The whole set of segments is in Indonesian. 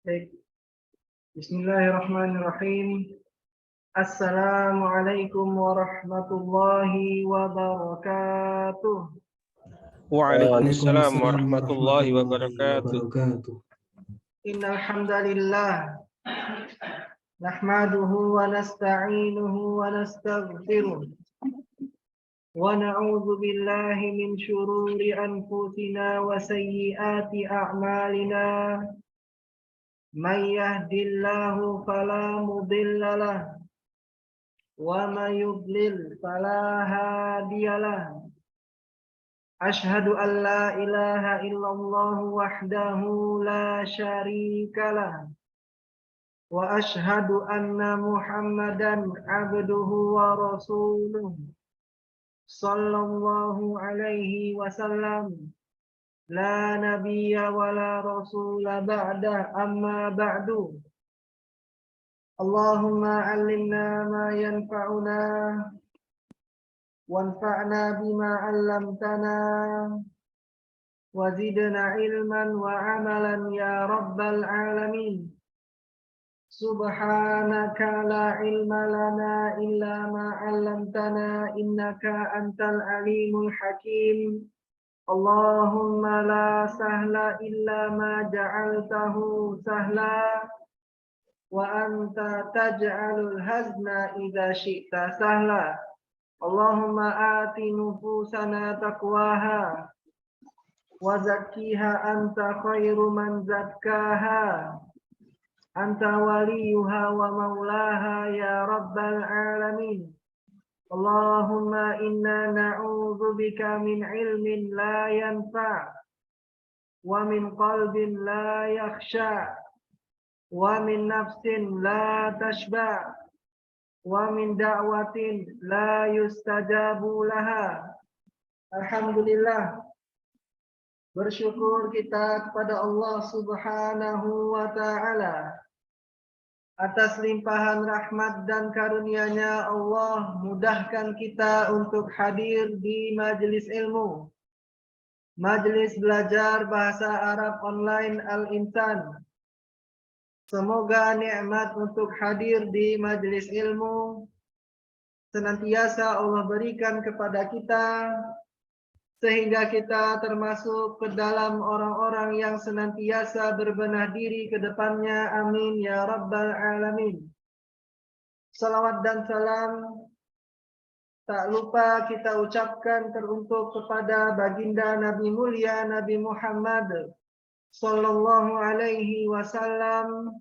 Baik. Bismillahirrahmanirrahim. Assalamualaikum warahmatullahi wabarakatuh. Waalaikumsalam Waalaikumsalam warahmatullahi warahmatullahi wabarakatuh. wabarakatuh. Innal hamdalillah nahmaduhu wa nasta'inuhu wa nastaghfiruh wa na'udzu billahi min shururi anfusina wa sayyiati a'malina. May yahdihillahu fala mudilla lahu wa may yudlil fala hadiya lahu. Ashhadu an la ilaha illallah wahdahu la syarika lah wa ashhadu anna Muhammadan abduhu wa rasuluh sallallahu alaihi wasallam la nabiyya wa la rasula ba'da amma ba'du. Allahumma 'allimna ma yanfa'una wanfa'na bima 'allamtana wazidna ilman wa amalan ya rabbal alamin. Subhanaka la ilma lana illa ma 'allamtana innaka antal alimul hakim. Allahumma la sahla illa ma ja'altahu sahla wa anta taj'alul hazna idza syi'ta sahla. Allahumma ati nufusana taqwaha wa zakkiha anta khairu man zakkaha anta waliyuha wa maulaha ya rabbal alamin. Allahumma inna na'udzu bika min ilmin la yanfa' wa min qalbin la yakhsha wa min nafsin la tashba' wa min da'watin la yustajabu laha. Alhamdulillah, bersyukur kita kepada Allah Subhanahu wa ta'ala atas limpahan rahmat dan karunia-Nya. Allah mudahkan kita untuk hadir di majelis ilmu, majelis belajar bahasa Arab online Al-Insan. Semoga nikmat untuk hadir di majelis ilmu senantiasa Allah berikan kepada kita, sehingga kita termasuk ke dalam orang-orang yang senantiasa berbenah diri ke depannya. Amin ya rabbal alamin. Salawat dan salam tak lupa kita ucapkan teruntuk kepada baginda Nabi mulia Nabi Muhammad sallallahu alaihi wasallam.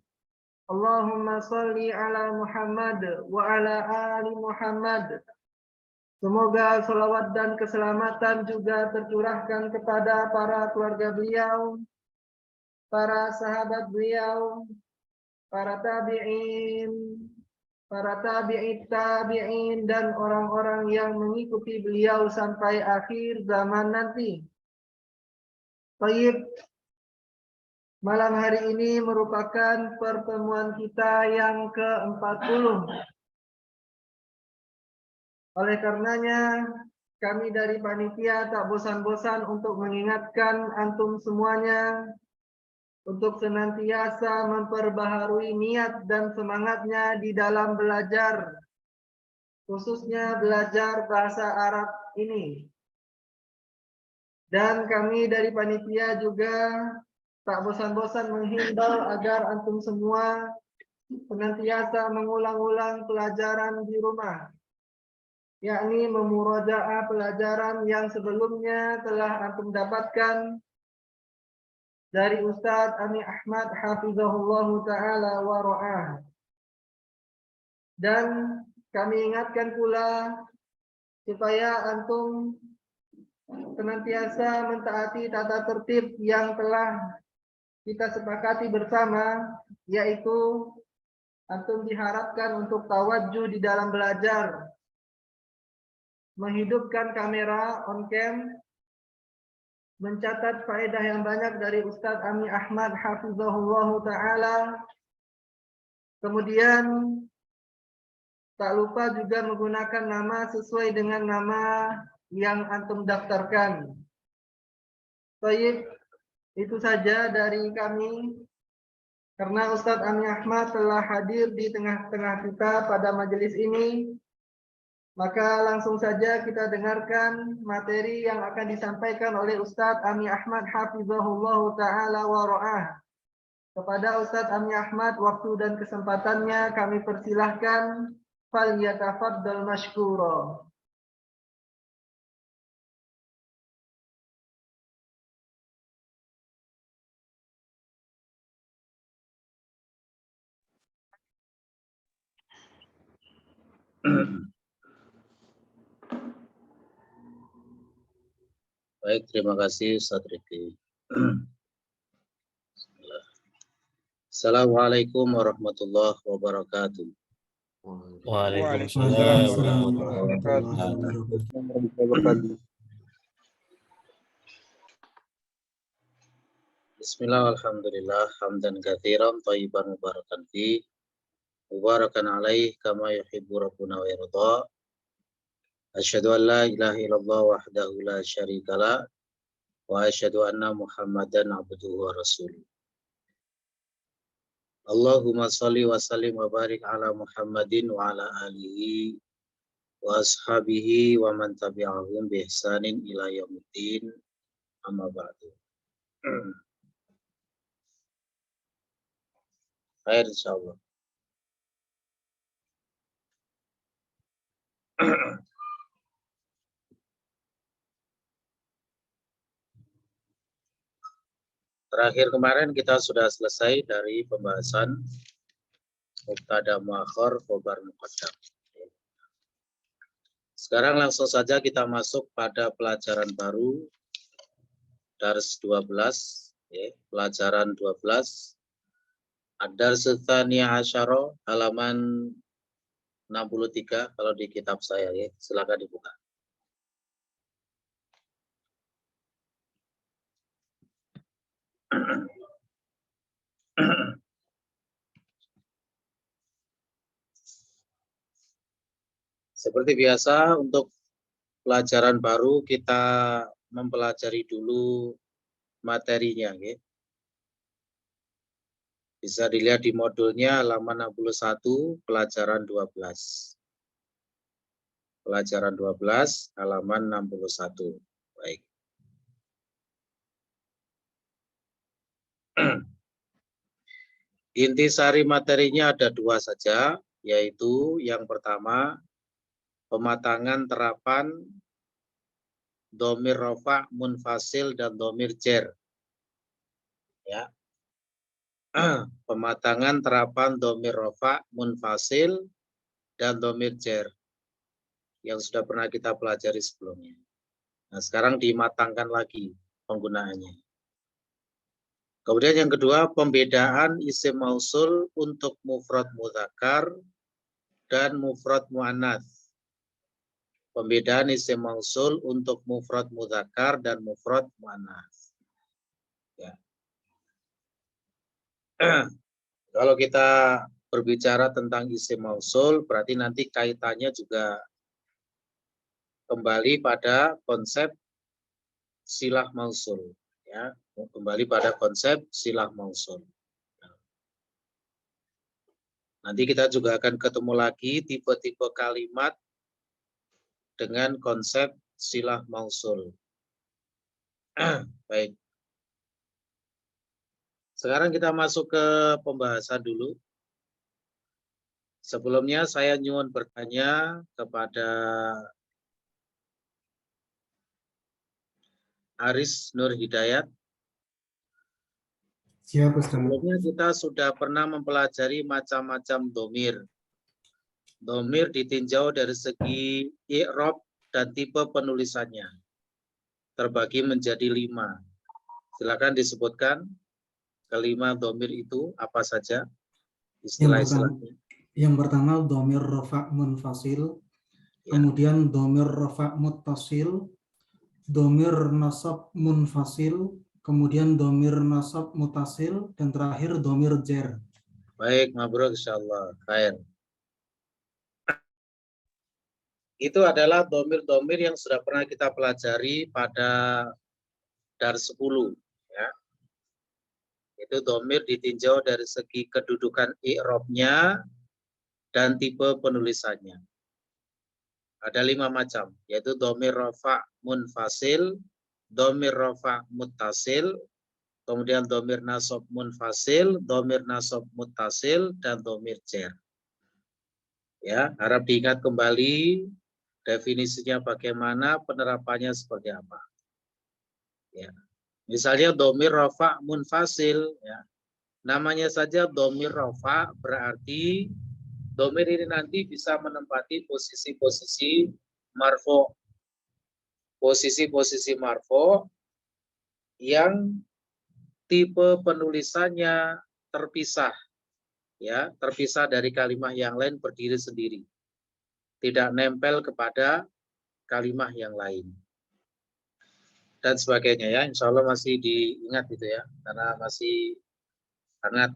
Allahumma salli ala Muhammad wa ala ali Muhammad. Semoga salawat dan keselamatan juga tercurahkan kepada para keluarga beliau, para sahabat beliau, para tabi'in, para tabi'it tabi'in, dan orang-orang yang mengikuti beliau sampai akhir zaman nanti. Baik, malam hari ini merupakan pertemuan kita yang ke-40. Oleh karenanya, kami dari panitia tak bosan-bosan untuk mengingatkan antum semuanya untuk senantiasa memperbaharui niat dan semangatnya di dalam belajar, khususnya belajar bahasa Arab ini. Dan kami dari panitia juga tak bosan-bosan menghimbau agar antum semua senantiasa mengulang-ulang pelajaran di rumah, yakni memurajaah pelajaran yang sebelumnya telah antum dapatkan dari Ustadz Ami Ahmad hafizahullah ta'ala wa ra'ah. Dan kami ingatkan pula supaya antum senantiasa mentaati tata tertib yang telah kita sepakati bersama, yaitu antum diharapkan untuk tawajjuh di dalam belajar, menghidupkan kamera on cam, mencatat faedah yang banyak dari Ustadz Ami Ahmad hafizahullah ta'ala. Kemudian tak lupa juga menggunakan nama sesuai dengan nama yang antum daftarkan. Baik, itu saja dari kami. Karena Ustadz Ami Ahmad telah hadir di tengah-tengah kita pada majelis ini, maka langsung saja kita dengarkan materi yang akan disampaikan oleh Ustadz Ami Ahmad hafizahullah ta'ala wa ra'ah. Kepada Ustadz Ami Ahmad, waktu dan kesempatannya kami persilahkan. Fal yatafaddal mashkura. Baik, terima kasih Ustaz Riki. Assalamualaikum warahmatullahi wabarakatuh. Waalaikumsalam warahmatullahi wabarakatuh. Bismillah, alhamdulillah, hamdan katsiran thayyiban mubarakan fi, mubarakan alaih kama yuhibbu rabbuna wa yarda. Asyhadu an la ilaha illallah wahdahu la syarikalah wa asyhadu anna Muhammadan abduhu wa rasuluh. Allahumma shalli wa sallim wa barik ala Muhammadin wa ala alihi wa ashabihi wa man tabi'ahum bi ihsanin ila yaumiddin, amma ba'du. Baik, insyaallah. Terakhir kemarin kita sudah selesai dari pembahasan mubtada muakhar khobar muqaddam. Sekarang langsung saja kita masuk pada pelajaran baru dars 12, ya, pelajaran 12 ad-dars tsaniyah asyara, halaman 63 kalau di kitab saya, ya. Silakan dibuka. Seperti biasa, untuk pelajaran baru kita mempelajari dulu materinya, ya. Bisa dilihat di modulnya halaman 61, pelajaran 12. Pelajaran 12, halaman 61. Baik. Intisari materinya ada dua saja, yaitu yang pertama, pematangan terapan dhamir rafa' munfasil dan dhamir jar. Ya. Pematangan terapan dhamir rafa' munfasil dan dhamir jar yang sudah pernah kita pelajari sebelumnya. Nah, sekarang dimatangkan lagi penggunaannya. Kemudian yang kedua, pembedaan isim mausul untuk mufrad mudzakkar dan mufrad muannats. Pembedaan isim mausul untuk mufrad mudzakkar dan mufrad muannats. Ya. Kalau kita berbicara tentang isim mausul, berarti nanti kaitannya juga kembali pada konsep silah mausul, ya, kembali pada konsep silah mausul. Nanti kita juga akan ketemu lagi tipe-tipe kalimat dengan konsep silah mausul. Baik. Sekarang kita masuk ke pembahasan dulu. Sebelumnya saya nyuwun bertanya kepada Aris Nur Hidayat. Siap, Ustaz. Sebelumnya kita sudah pernah mempelajari macam-macam domir. Domir ditinjau dari segi i'rab dan tipe penulisannya. Terbagi menjadi 5. Silakan disebutkan kelima domir itu apa saja istilah-istilahnya. Yang pertama domir rafa' munfasil, Ya. kemudian domir rafa' muttasil, domir nasab munfasil, kemudian domir nasab mutasil, dan terakhir domir jar. Baik, mabruk insyaallah. Khair. Itu adalah domir-domir yang sudah pernah kita pelajari pada dars 10, ya. Itu yaitu domir ditinjau dari segi kedudukan i'rabnya dan tipe penulisannya. Ada 5 macam, yaitu domir rafa munfasil, domir rafa muttasil, kemudian domir nasab munfasil, domir nasab muttasil, dan domir jar. Ya, harap diingat kembali definisinya bagaimana, penerapannya seperti apa. Ya. Misalnya domir rafa munfasil, ya. Namanya saja domir rafa, berarti domir ini nanti bisa menempati posisi-posisi marfo. Posisi-posisi marfo yang tipe penulisannya terpisah, ya, terpisah dari kalimat yang lain, berdiri sendiri, tidak nempel kepada kalimat yang lain, dan sebagainya, ya. Insya Allah masih diingat itu, ya, karena masih hangat.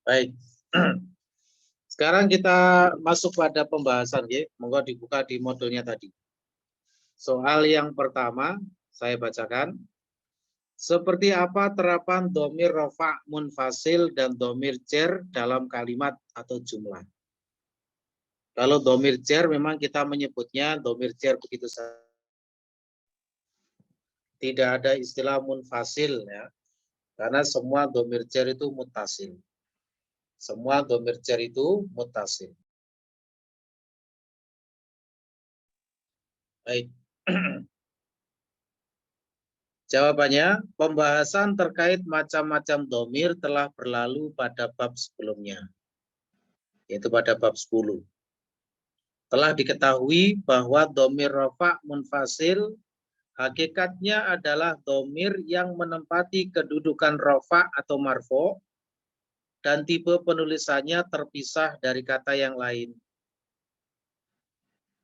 Baik. Sekarang kita masuk pada pembahasan, ya. Monggo dibuka di modulnya tadi. Soal yang pertama saya bacakan. Seperti apa terapan domir rafa munfasil dan domir jar dalam kalimat atau jumlah? Kalau domir jar memang kita menyebutnya domir jar begitu saja. Tidak ada istilah munfasil, ya. Karena semua domir jar itu muttasil. Semua domir jar itu muttasil. Baik. Jawabannya, pembahasan terkait macam-macam domir telah berlalu pada bab sebelumnya, yaitu pada bab 10. Telah diketahui bahwa domir rafa munfasil hakikatnya adalah domir yang menempati kedudukan rafa atau marfo dan tipe penulisannya terpisah dari kata yang lain.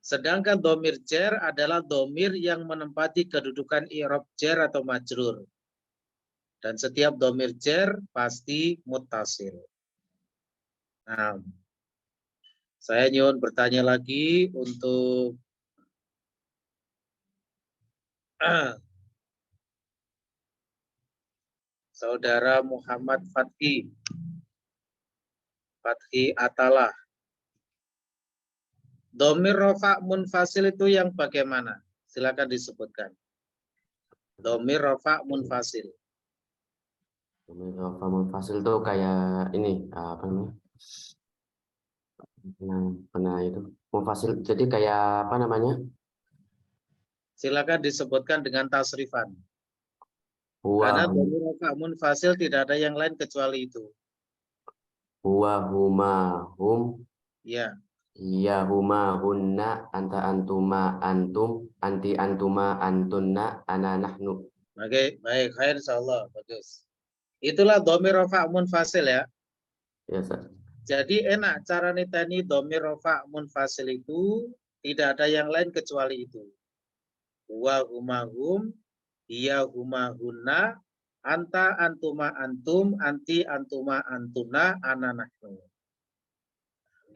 Sedangkan domir jar adalah domir yang menempati kedudukan i'rab jar atau majrur. Dan setiap domir jar pasti muttasil. Nah, saya nyuwun bertanya lagi untuk Saudara Muhammad Fathi Atalah. Domir rafa munfasil itu yang bagaimana? Silakan disebutkan. Domir rafa munfasil. Domir rafa munfasil itu kayak ini apa namanya? Pernah itu munfasil. Jadi kayak apa namanya? Silakan disebutkan dengan tasrifan. Huwa, Karena domir rafa munfasil tidak ada yang lain kecuali itu. huwa, huma, hum. Ya. Iya, huma, hunna, anta, antuma, antum, anti, antuma, antunna, ana, nahnu. Oke, baik, khair insyaallah, bagus. Itulah domir rafa munfasil, ya. Ya, Ustaz. Jadi enak cara niteni domir rafa munfasil itu tidak ada yang lain kecuali itu. Huwa, huma, hum, iya, huma, hunna, anta, antuma, antum, anti, antuma, antuna, ana, nahnu.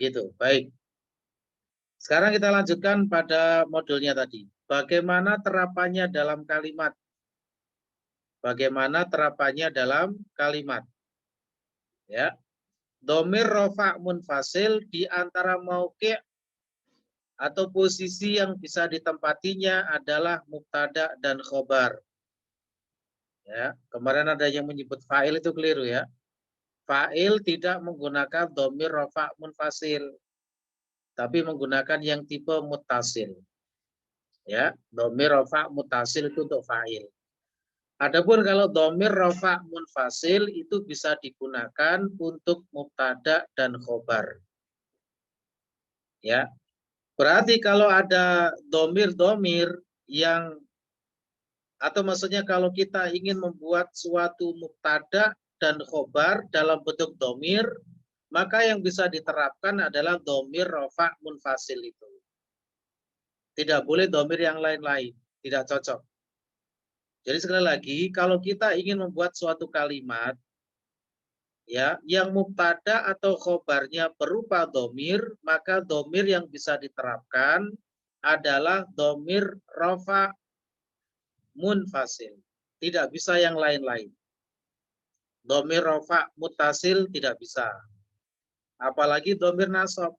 Gitu, baik. Sekarang kita lanjutkan pada modulnya tadi. Bagaimana terapannya dalam kalimat? Bagaimana terapannya dalam kalimat? Ya. Domir rafa munfasil di antara mauqi' atau posisi yang bisa ditempatinya adalah mubtada dan khobar. Ya, kemarin ada yang menyebut fa'il, itu keliru, ya. Fa'il tidak menggunakan domir rafa munfasil, tapi menggunakan yang tipe muttasil. Ya, domir rafa muttasil itu untuk fa'il. Adapun kalau domir rafa munfasil itu bisa digunakan untuk mubtada dan khobar. Ya, berarti kalau ada domir-domir yang, atau maksudnya kalau kita ingin membuat suatu mubtada dan khobar dalam bentuk domir, maka yang bisa diterapkan adalah domir rafa munfasil itu. Tidak boleh domir yang lain-lain, tidak cocok. Jadi sekali lagi, kalau kita ingin membuat suatu kalimat, ya, yang mubtada atau khobarnya berupa domir, maka domir yang bisa diterapkan adalah domir rafa munfasil. Tidak bisa yang lain-lain. Domir rofa mutasil tidak bisa. Apalagi domir nasab.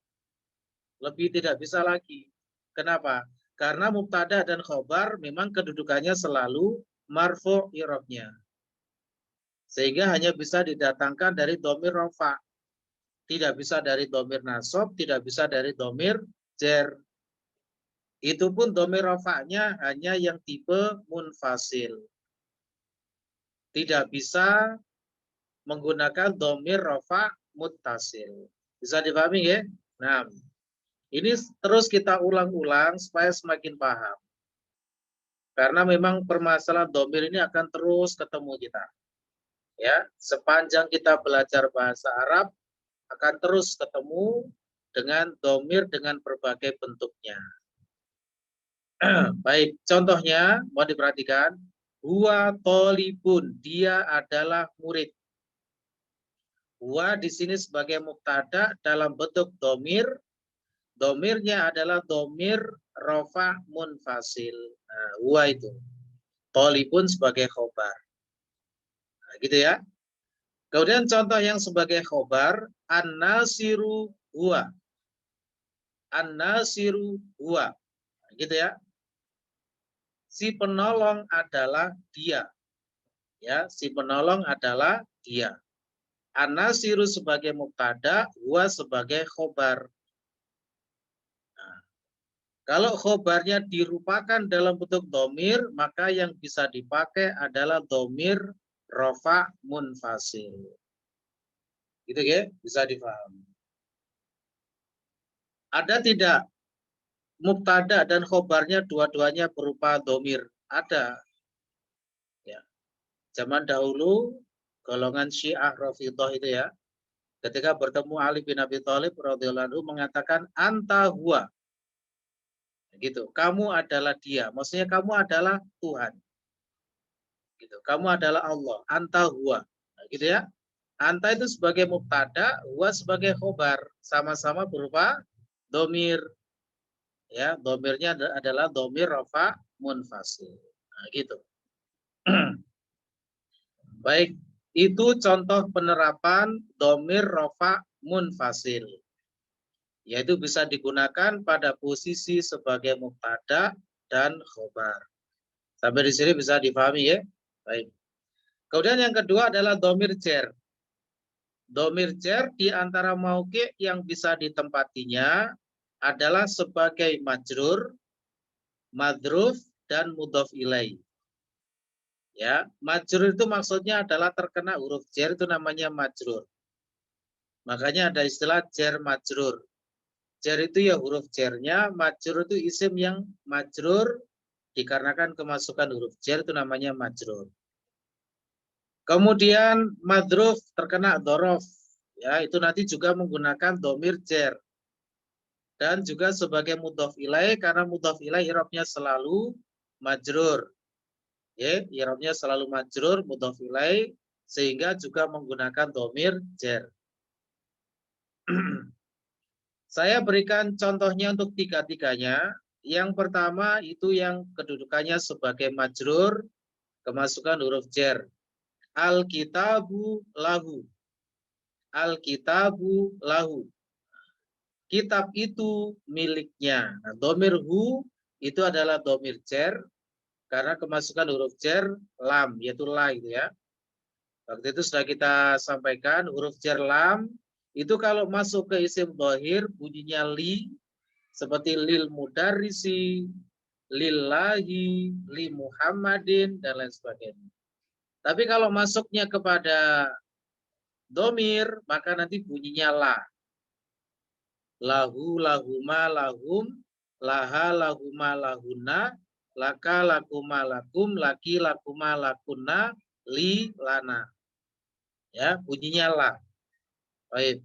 Lebih tidak bisa lagi. Kenapa? Karena mubtada dan khobar memang kedudukannya selalu marfu' i'rabnya. Sehingga hanya bisa didatangkan dari domir rofa. Tidak bisa dari domir nasab, tidak bisa dari domir jer. Itu pun domir rofa'nya hanya yang tipe munfasil. Tidak bisa menggunakan domir rofa muttasil. Bisa dipahami ya? Nah, ini terus kita ulang-ulang supaya semakin paham. Karena memang permasalahan domir ini akan terus ketemu kita. Ya, sepanjang kita belajar bahasa Arab akan terus ketemu dengan domir dengan berbagai bentuknya. Baik, contohnya mau diperhatikan. Huwa tolibun, dia adalah murid. Huwa di sini sebagai mubtada dalam bentuk domir. Domirnya adalah domir rofa munfasil. Nah, huwa itu. Tolibun sebagai khobar. Nah, gitu ya. Kemudian contoh yang sebagai khobar, an-nasiru huwa. An-nasiru huwa. Nah, gitu ya. Si penolong adalah dia. Ya, si penolong adalah dia. An-nasiru sebagai mubtada, huwa sebagai khobar. Nah, kalau khobarnya dirupakan dalam bentuk domir, maka yang bisa dipakai adalah domir rofa munfasil. Gitu ya, bisa dipahami. Ada tidak mubtada dan khobarnya dua-duanya berupa domir? Ada. Ya. Zaman dahulu golongan Syiah Rafidhah itu ya, ketika bertemu Ali bin Abi Thalib radhiyallahu anhu mengatakan anta huwa. Gitu. Kamu adalah dia. Maksudnya kamu adalah Tuhan. Gitu. Kamu adalah Allah. Anta huwa. Nah, gitu ya. Anta itu sebagai mubtada, huwa sebagai khobar. Sama-sama berupa domir. Ya, domirnya adalah domir rafa munfasil. Nah, gitu. Baik, itu contoh penerapan domir rafa munfasil. Yaitu bisa digunakan pada posisi sebagai mubtada dan khobar. Sampai di sini bisa dipahami ya? Baik. Kemudian yang kedua adalah domir jer. Domir jer di antara mauqi' yang bisa ditempatinya adalah sebagai majrur, madruf, dan mudhof ilaih. Ya, majrur itu maksudnya adalah terkena huruf jer, itu namanya majrur. Makanya ada istilah jer majrur. Jer itu ya huruf jernya, majrur itu isim yang majrur dikarenakan kemasukan huruf jer, itu namanya majrur. Kemudian madruf terkena dhorof, ya itu nanti juga menggunakan domir jer. Dan juga sebagai mudhof ilaih, karena mudhof ilaih i'rabnya selalu majrur. Ya, i'rabnya selalu majrur, mudhof ilaih, sehingga juga menggunakan domir jer. Saya berikan contohnya untuk tiga-tiganya. Yang pertama itu yang kedudukannya sebagai majrur, kemasukan huruf jer. Al-kitabu lahu. Al-kitabu lahu. Kitab itu miliknya. Nah, domir hu itu adalah domir jer karena kemasukan huruf jer lam, yaitu la itu ya. Waktu itu sudah kita sampaikan huruf jer lam itu kalau masuk ke isim dhahir bunyinya li, seperti lil mudarrisi, lillahi, li Muhammadin, dan lain sebagainya. Tapi kalau masuknya kepada domir maka nanti bunyinya la. Lahu, lahuma, lahum, laha, lahuma, lahuna, laka, lakuma, lakum, laki, lakuma, lakunna, li, lana. Ya, bunyinya la. Baik.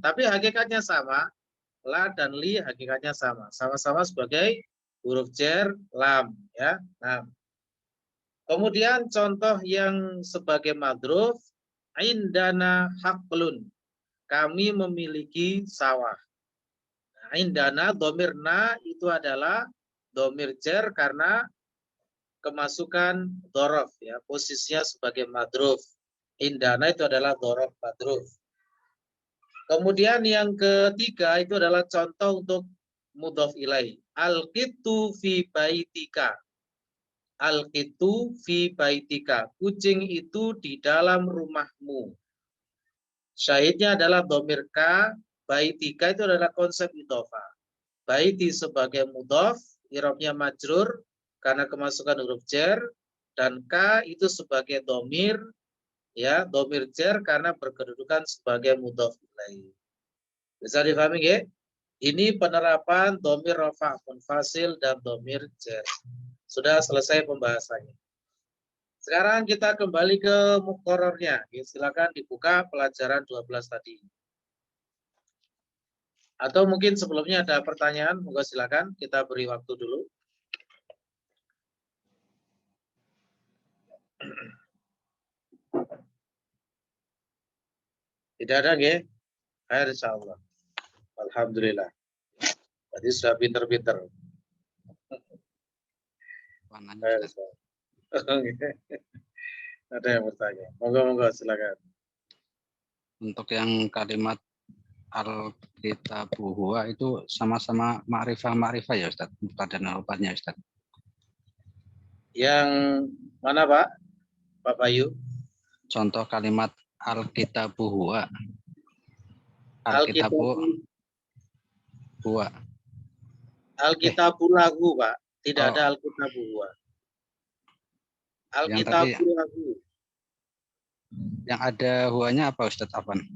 Tapi hakikatnya sama. La dan li hakikatnya sama. Sama-sama sebagai huruf jer lam. Ya. Nah. Kemudian contoh yang sebagai madruf, indana haqlun. Kami memiliki sawah. Indana domir na itu adalah domir jer karena kemasukan dhorof ya, posisinya sebagai madruf. Indana itu adalah dhorob madruf. Kemudian yang ketiga itu adalah contoh untuk mudhof ilaih. Al-qitu fi baitika. Al-qitu fi baitika. Kucing itu di dalam rumahmu. Syahidnya adalah dhamir ka, baitika itu adalah konsep idhofah. Baiti sebagai mudhof, i'rabnya majrur karena kemasukan huruf jar, dan ka itu sebagai dhamir, ya, dhamir jar karena berkedudukan sebagai mudhof ilaih. Bisa dipahami ya? Ini penerapan dhamir rafa' munfasil dan dhamir jar. Sudah selesai pembahasannya. Sekarang kita kembali ke muqarrarnya. Silakan dibuka pelajaran 12 tadi. Atau mungkin sebelumnya ada pertanyaan, moga silakan kita beri waktu dulu. Tidak ada, nggih? Khair insyaallah. Alhamdulillah. Tadi sudah pinter-pinter. Khair insyaallah. Ada yang bertanya. Moga-moga silakan. Untuk yang kalimat al-kitabu huwa itu sama-sama ma'rifah ya Ustaz, mubtada dan khobarnya Ustaz. Yang mana Pak? Pak Bayu? Contoh kalimat al-kitabu huwa. Al-kitabu huwa. Al-kitabu lahu, Pak. Tidak ada al-kitabu huwa. Al-kitabu lahu. Yang ada huwanya apa Ustaz Afwan?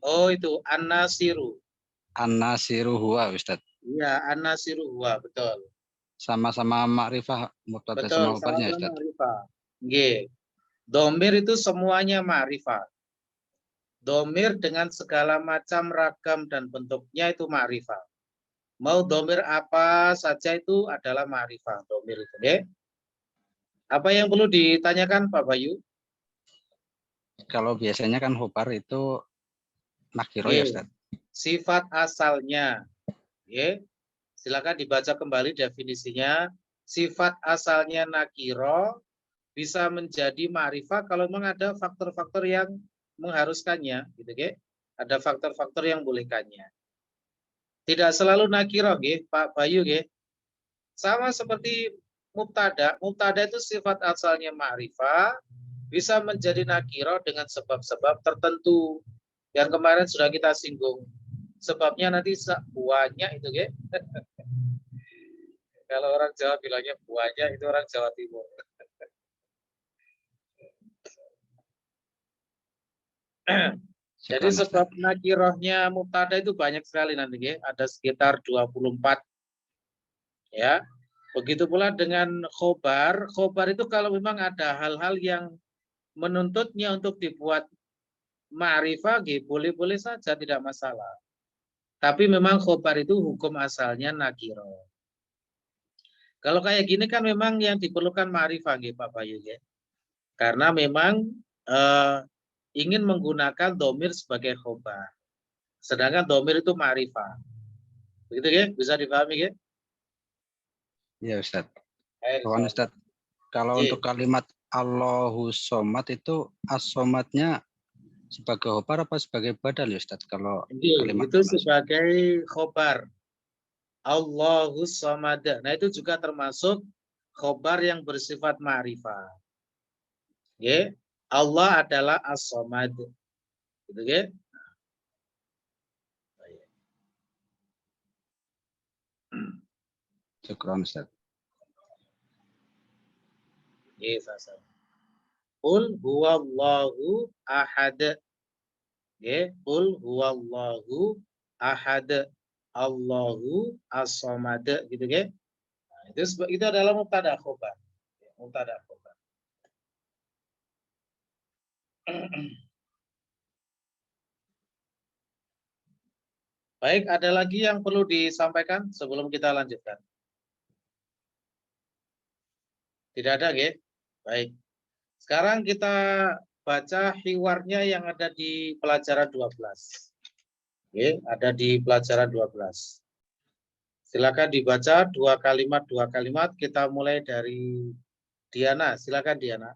Oh, itu an-nasiru. An-nasiru huwa Ustaz. Iya, an-nasiru huwa, betul. Sama-sama ma'rifah mubtada sama khobarnya Ustaz. Ma'rifah. Nggih. Domir itu semuanya ma'rifah. Domir dengan segala macam ragam dan bentuknya itu ma'rifah. Mau domir apa saja itu adalah ma'rifah. Domir itu, nggih. Apa yang perlu ditanyakan Pak Bayu? Kalau biasanya kan khobar itu nakiro ya Ustaz. Sifat asalnya. Ya. Silakan dibaca kembali definisinya. Sifat asalnya nakiro bisa menjadi ma'rifah kalau memang ada faktor-faktor yang mengharuskannya, gitu, ya. Ada faktor-faktor yang bolehkannya. Tidak selalu nakiro, ya, Pak Bayu, ya. Sama seperti mubtada. Mubtada itu sifat asalnya ma'rifah, bisa menjadi nakiro dengan sebab-sebab tertentu. Yang kemarin sudah kita singgung. Sebabnya nanti buahnya itu, ya. Kalau orang Jawa bilangnya buahnya, itu orang Jawa Timur. Jadi sebab nakirohnya mubtada itu banyak sekali nanti, ya. Ada sekitar 24. Ya. Begitu pula dengan khobar. Khobar itu kalau memang ada hal-hal yang menuntutnya untuk dibuat ma'rifah, boleh-boleh saja, tidak masalah. Tapi memang khobar itu hukum asalnya nakiro. Kalau kayak gini kan memang yang diperlukan ma'rifah, Pak Bayu, ya. Karena memang ingin menggunakan domir sebagai khobar. Sedangkan domir itu ma'rifah. Begitu, ya? Bisa dipahami, ya? Ya Ustaz. Ustaz, kalau untuk kalimat Allahu somad itu as-somadnya sebagai khobar apa sebagai badal ya Ustaz? Kalau kalimat itu sebagai khobar. Allahu somad. Nah, itu juga termasuk khobar yang bersifat ma'rifah. Ya, Allah adalah as-somad. Gitu, ya? Syukran Ustaz. Yes, Qul huwallahu ahad. Ya, qul huwallahu ahad. Allahu as-samad, gitu, ya. Nah, itu adalah mubtada khobar. Mubtada khobar. Baik, ada lagi yang perlu disampaikan sebelum kita lanjutkan? Tidak ada, ya? Baik. Sekarang kita baca hiwarnya yang ada di pelajaran 12. Oke, ada di pelajaran 12. Silakan dibaca dua kalimat. Kita mulai dari Diana. Silakan Diana.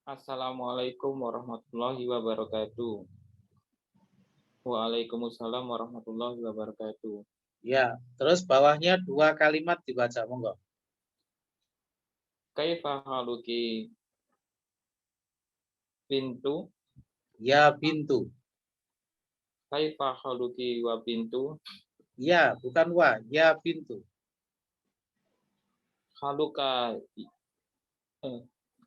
Assalamualaikum warahmatullahi wabarakatuh. Waalaikumsalam warahmatullahi wabarakatuh. Ya, terus bawahnya 2 kalimat dibaca, monggo. Kaifa haluki pintu? Ya bintu. Kaifa haluki wa pintu? Ya, bukan wa, ya bintu. Haluka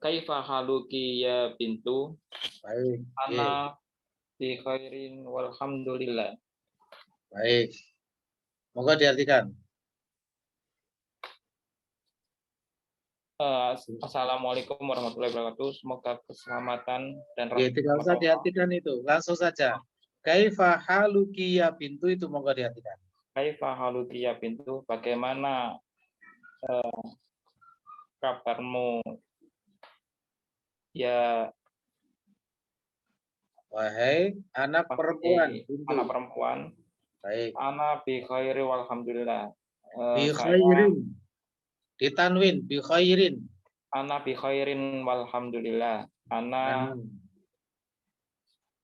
kaifa haluki ya pintu? Baik. Ana bi khairin walhamdulillah. Baik. Monggo diartikan. Assalamualaikum warahmatullahi wabarakatuh. Semoga keselamatan dan Ya, tidak usah Allah. diartikan itu, langsung saja. Kaifa haluki ya bintu itu monggo diartikan. Kaifa haluki ya pintu? Bagaimana kabarmu ya Wahai anak perempuan, bintu. anak perempuan? Baik. Ana bi khairi walhamdulillah. Bi Saya khairin. Ditanwin bi khairin. ana bi khairin walhamdulillah.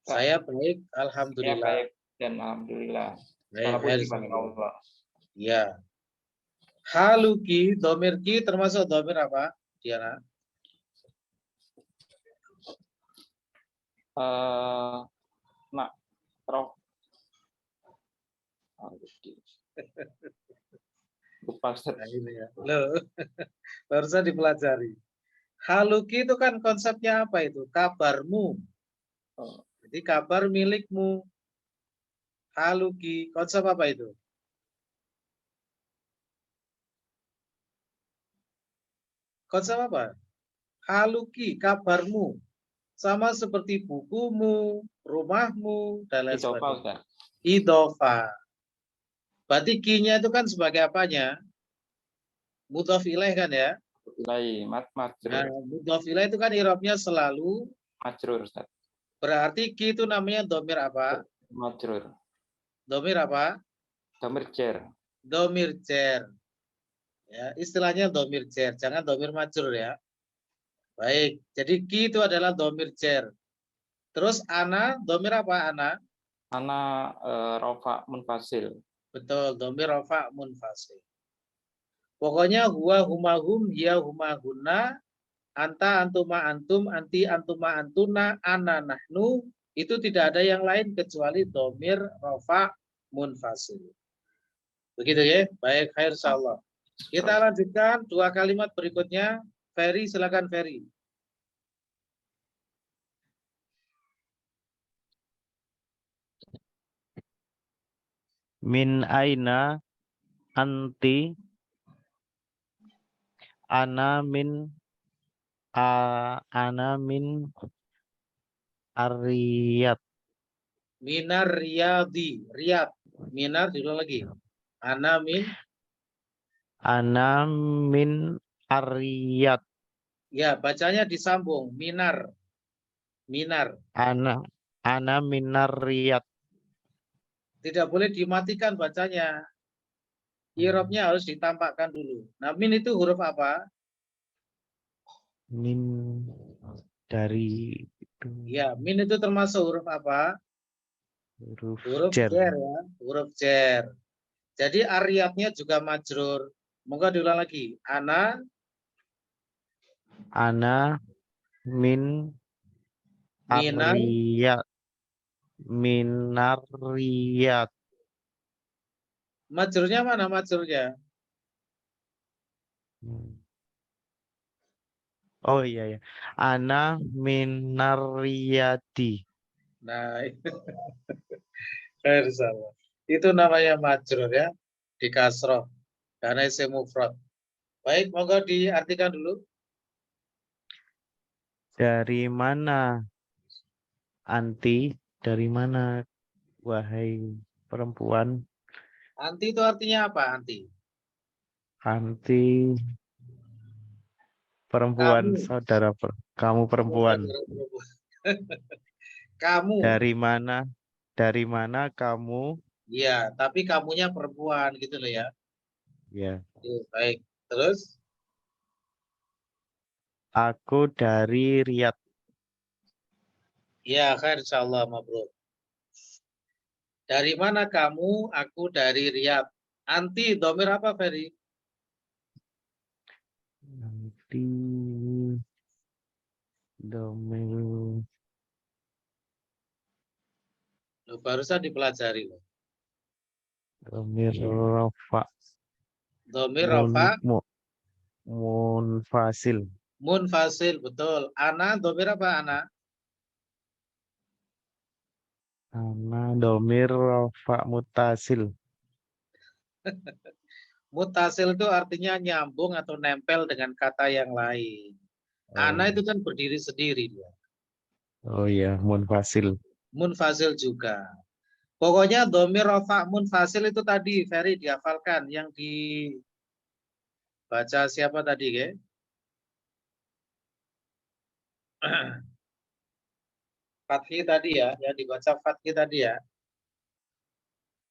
Saya baik, Saya alhamdulillah. baik dan alhamdulillah. Baik, Segala puji Haris. bagi Allah. Ya. Haluki, domir ki termasuk domir apa, Diana? Nak roh. Lupa Ustaz. Nah, ini ya. Loh, barusan dipelajari. Haluki itu kan konsepnya apa itu? Kabarmu. Jadi kabar milikmu. Haluki, konsep apa itu? Konsep apa? Haluki, kabarmu. Sama seperti bukumu, rumahmu, dan lain sebagainya. Idofa. Berarti ki-nya itu kan sebagai apanya? Mudhof ilaih kan ya? Ilaih, Nah, mudhof ilaih itu kan i'rabnya selalu majrur, Ustaz. Berarti ki itu namanya domir apa? Majrur. Domir apa? Domir jar. Domir jar. Ya, istilahnya domir jar, jangan domir majrur ya. Baik, jadi ki itu adalah domir jar. Terus ana, domir apa ana? Ana rofa munfasil. Betul, domir rofa munfasil. Pokoknya huwa humahum, ya humahuna, anta antuma antum, anti antuma antuna, ana nahnu, itu tidak ada yang lain kecuali domir rofa munfasil. Begitu ya? Baik, khair insyaallah. Kita lanjutkan 2 kalimat berikutnya. Ferry, silakan Ferry. Min aina anti? Ana min Ar-Riyadh. Minar riyadi, riyad. Minar diulang lagi. Ana min Ar-Riyadh. Ya, bacanya disambung. Minar. Ana minar Riyadh. Tidak boleh dimatikan bacanya. I'rabnya harus ditampakkan dulu. Nah, min itu huruf apa? Min dari Ya, min itu termasuk huruf apa? Huruf jar. jar ya, huruf jar. Jadi ar-riyadnya juga majrur. Moga diulang lagi. Ana min Ar-Riyadh. Minar Riyadh. Majrurnya mana majrurnya? Oh iya ya. Ana minar Riyadi. Nah, itu namanya majrur ya, di kasroh karena isim mufrad. Baik, moga diartikan dulu. Dari mana anti? Dari mana wahai perempuan? Anti itu artinya apa, anti? Anti perempuan, Kamu. saudara kamu perempuan. Kamu. Dari mana kamu? Iya, tapi kamunya perempuan gitu loh ya. Ya. Baik. Terus? Aku dari Riyadh. Ya, khair insyaallah, mabrur. Dari mana kamu? Aku dari Riyadh. Anti domir apa, Ferry? Nanti domir Loh, barusan dipelajari loh. domir rafa Domir rafa munfasil. munfasil, betul. Ana domir apa ana? Ana domir rafa mutasil. Mutasil itu artinya nyambung atau nempel dengan kata yang lain. Ana itu kan berdiri sendiri dia. Oh iya, munfasil. Munfasil juga. Pokoknya domir rafa munfasil itu tadi, Ferry dihafalkan. Yang dibaca siapa tadi, ya? Fathi tadi ya, yang dibaca Fathi tadi ya.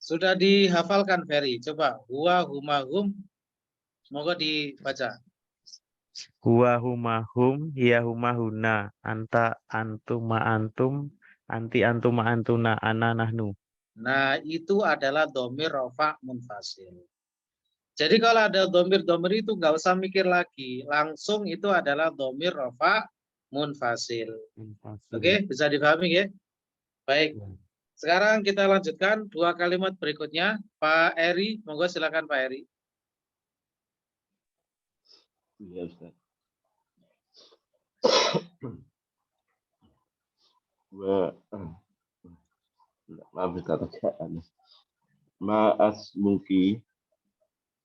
Sudah dihafalkan, Ferry. Coba, huwa, huma, hum. Semoga dibaca. Huwa huma hum, hiya huma huna, anta antuma antum, anti antuma antuna, ana nahnu. Nah, itu adalah domir rafa munfasil. Jadi kalau ada domir-domir itu nggak usah mikir lagi. Langsung itu adalah domir rafa munfasil. Oke, bisa dipahami ya? Baik. Sekarang kita lanjutkan dua kalimat berikutnya. Pak Eri, monggo silakan Pak Eri. Ya, Ustaz. Maaf Ustaz, ma'asmuki.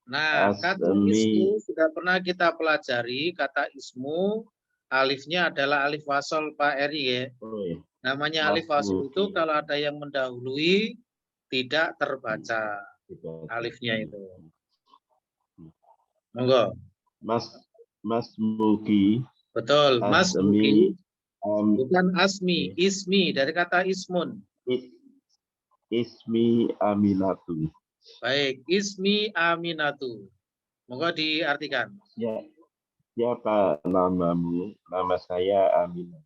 Nah, kata ismu sudah pernah kita pelajari. Kata ismu, alifnya adalah alif wasol Pak Eri ya. Oh, ya. Namanya alif wasol itu kalau ada yang mendahului tidak terbaca alifnya itu. Monggo. Masmuki. Betul, masmuki. Bukan asmi, Ya. ismi dari kata ismun. Ismi Aminatu. Baik, ismi Aminatu. Monggo diartikan. Ya, siapa namamu? Nama saya Aminah.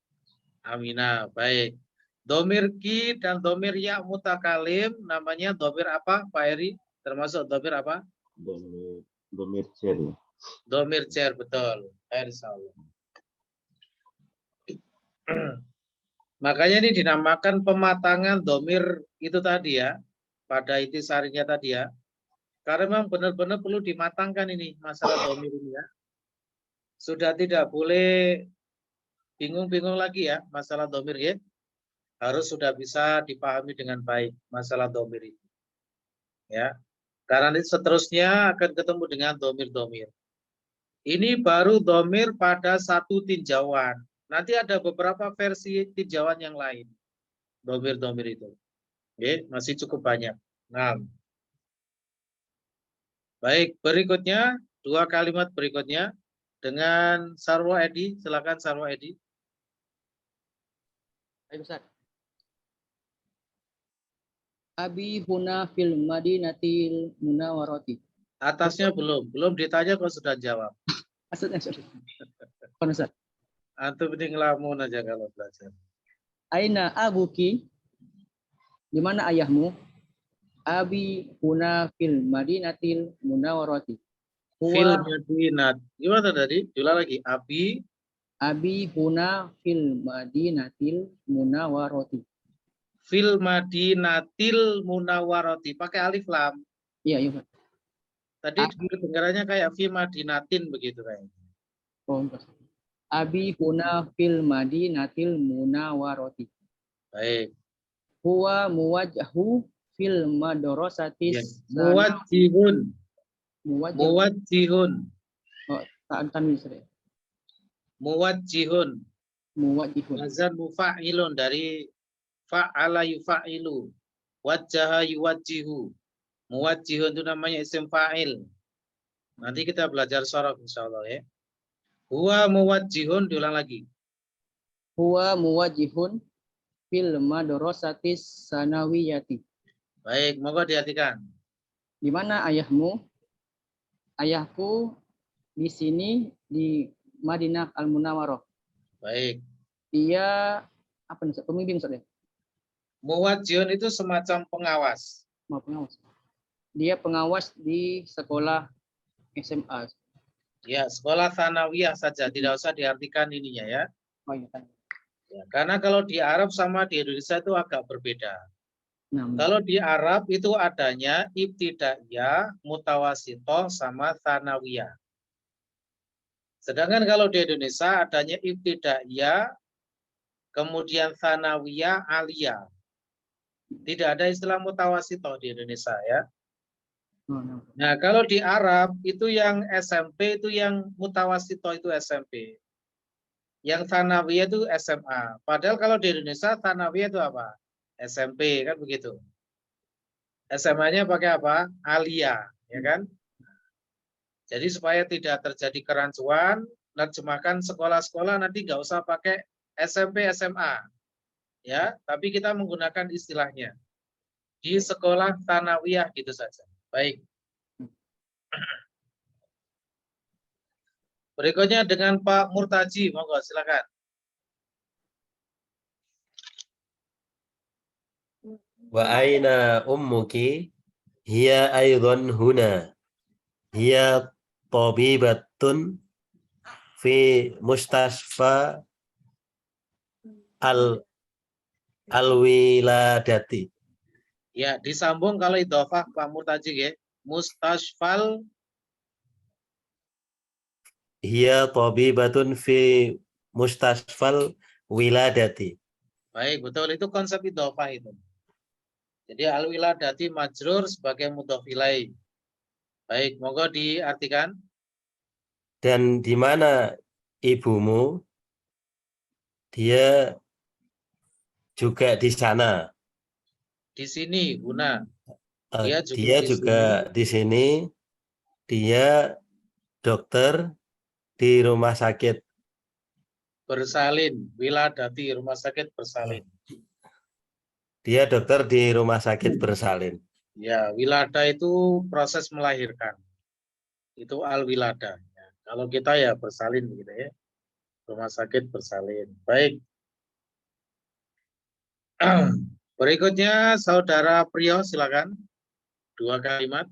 Aminah, baik. Domir ki dan domir ya mutakalim namanya domir apa, Pak Eri? Termasuk domir apa? Domir cer. Domir cer, betul. Insyaallah. Makanya ini dinamakan pematangan domir itu tadi ya, pada intisarinya tadi ya. Karena memang benar-benar perlu dimatangkan ini masalah domir ini ya. Sudah tidak boleh bingung-bingung lagi ya masalah domir ya. Harus sudah bisa dipahami dengan baik masalah domir itu. Ya. Karena seterusnya akan ketemu dengan domir-domir. Ini baru domir pada satu tinjauan. Nanti ada beberapa versi tinjauan yang lain. Domir-domir itu. Oke, masih cukup banyak. Nah. Baik, berikutnya, dua kalimat berikutnya. Dengan Sarwa Edi, silakan Sarwa Edi. Ayo Ustaz. Abi huna fil madinatil munawwarati. Atasnya belum ditanya kok sudah jawab. Maksudnya sorry. Ustaz. Antum ini ngelamun aja kalau belajar. Aina abuki? Di mana ayahmu? Abi huna fil madinatil munawwarati. Fil madinat. Gimana tadi? Ulang lagi. Abi huna fil madinatil munawwarati. Fil madinatil munawwarati. Pakai alif lam. Iya, Pak. Tadi kedengarannya kayak fi madinatin begitu kayaknya. Oh, Abi huna fil madinatil munawwarati. Baik. Huwa muwajjahu fil madrasatis. Muwajjihun. Oh, tanwin saya. Muwajjihun. Wazan mufa'ilun dari fa'ala yufa'ilu. Wajjaha yuwajjihu. Muwajjihun itu namanya isim fa'il. Nanti kita belajar sharaf insyaallah ya. Huwa muwajjihun, diulang lagi. Huwa muwajjihun fil madrasatis sanawiyati. Baik, monggo diartikan. Di mana ayahmu? Ayahku di sini di Madinah Al-Munawwarah. Baik. Dia apa nih? Ustaz? Pembimbing Ustaz ya? Muwajjihun itu semacam pengawas. Maaf, pengawas. Dia pengawas di sekolah SMA. Ya, sekolah tsanawiyah saja, tidak usah diartikan ininya ya. Oh iya kan. Ya, karena kalau di Arab sama di Indonesia itu agak berbeda. Nah, Kalau di Arab itu adanya ibtidaiyah, mutawasitoh, sama tsanawiyah. Sedangkan kalau di Indonesia adanya ibtidaiyah, kemudian tsanawiyah, aliyah. Tidak ada istilah mutawasitoh di Indonesia ya. Nah, kalau di Arab itu yang SMP itu yang mutawasitoh itu SMP. Yang tsanawiyah itu SMA. Padahal kalau di Indonesia tsanawiyah itu apa? SMP kan begitu. SMA-nya pakai apa? Aliyah, ya kan? Jadi supaya tidak terjadi kerancuan, terjemahkan sekolah-sekolah nanti nggak usah pakai SMP, SMA. Ya, tapi kita menggunakan istilahnya. Di sekolah tsanawiyah gitu saja. Baik. Berikutnya dengan Pak Murtaji, monggo silakan. Wa aina ummuki? Hiya aidan huna. Hiya tabibatun fi mustasfa al-wiladati. Ya, disambung kalau idhofah Pak Murtaji ya. Mustashfal. Hiya tabibatun fi mustasfal wiladati. Baik, betul itu konsep idhofah itu. Jadi al-wiladati majrur sebagai mudhof ilaih. Baik, monggo diartikan. Dan di mana ibumu? Dia juga di sana. Di sini, Guna. Dia juga di sini. Dia dokter di rumah sakit bersalin, wiladati rumah sakit bersalin. Dia dokter di rumah sakit bersalin. Ya, wilada itu proses melahirkan. Itu al-wilada. Ya, kalau kita ya bersalin begitu ya. Rumah sakit bersalin. Baik. Berikutnya Saudara Priyo silakan. 2 kalimat.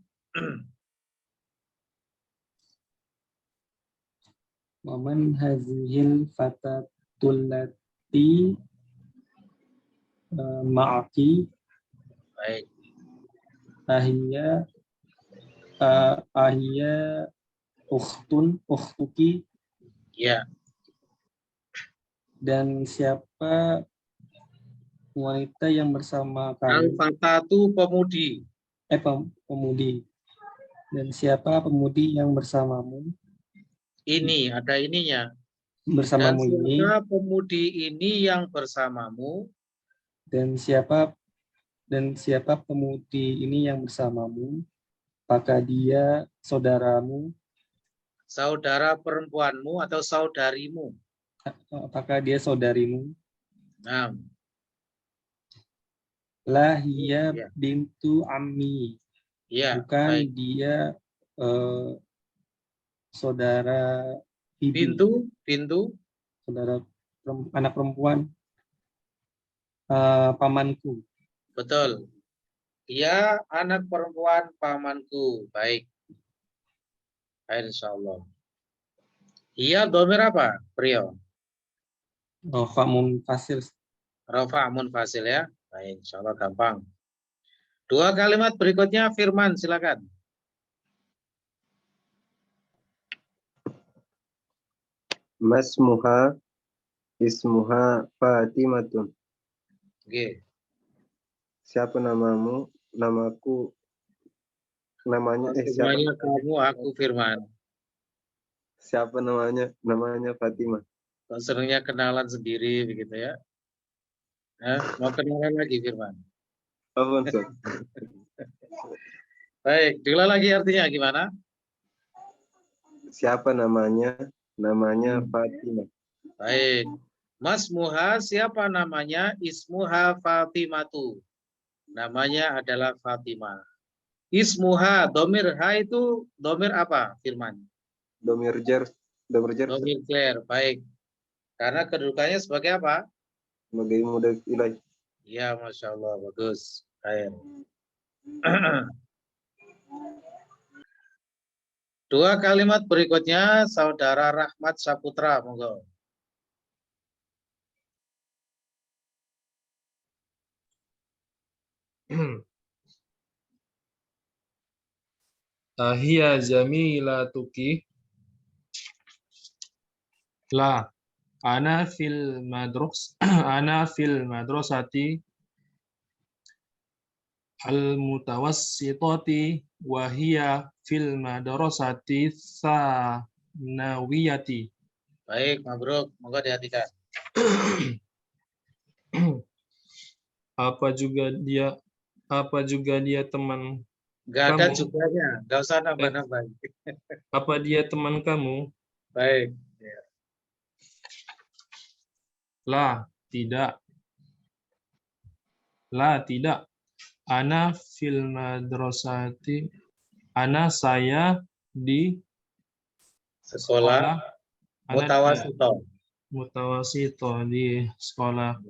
Waman hazihil fatatullati ma'aki. Baik. Ahiyya ukhtuki. Ya. Dan siapa wanita yang bersama kamu? Al-fatatu pemudi. Pemudi. Dan siapa pemudi yang bersamamu? Ini ada ininya. Bersamamu dan ini. Siapa pemudi ini yang bersamamu? Dan siapa pemudi ini yang bersamamu? Apakah dia saudaramu? Saudara perempuanmu atau saudarimu? Apakah dia saudarimu? Nah. Lahia bintu ammi. Ya, bukan baik. Dia saudara bibi. Bintu saudara anak perempuan pamanku. Betul. Dia anak perempuan pamanku. Baik. Insyaallah. Iya domir apa, Priyo? Rafa munfasil. Rafa munfasil ya. Baik, insyaallah gampang. 2 kalimat berikutnya Firman silakan. Masmuha ismuha Fatimatun. Oke. Siapa namamu? Namaku. Namanya Semuanya kamu, aku Firman. Siapa namanya? Namanya Fatimah. Kok seringnya kenalan sendiri begitu ya? Mau kenalan lagi Firman? Oh, baik, diulang lagi artinya gimana? Siapa namanya? Namanya Fatimah. Baik. Masmuha siapa namanya? Ismuha Fatimatu. Namanya adalah Fatimah. Ismuha, domir ha itu domir apa Firman? Domir jar. Domir jar. Domir jar, baik. Karena kedudukannya sebagai apa? Sebagai mudhaf ilaih. Ya, Masya Allah, bagus. Khair. Dua kalimat berikutnya, Saudara Rahmat Saputra, monggo. Hiya jamilatuki. La. Ana fil madrasati al-mutawassitati wa hiya fil madrasati tsanawiyati. Baik, mabruk. Monggo diartikan. Apa juga dia teman Enggak ada juganya, enggak usah nambah-nambah. Apa dia teman kamu? Baik. La, tidak. La, tidak. Ana fil madrasati. Ana saya di sekolah mutawasito di sekolah.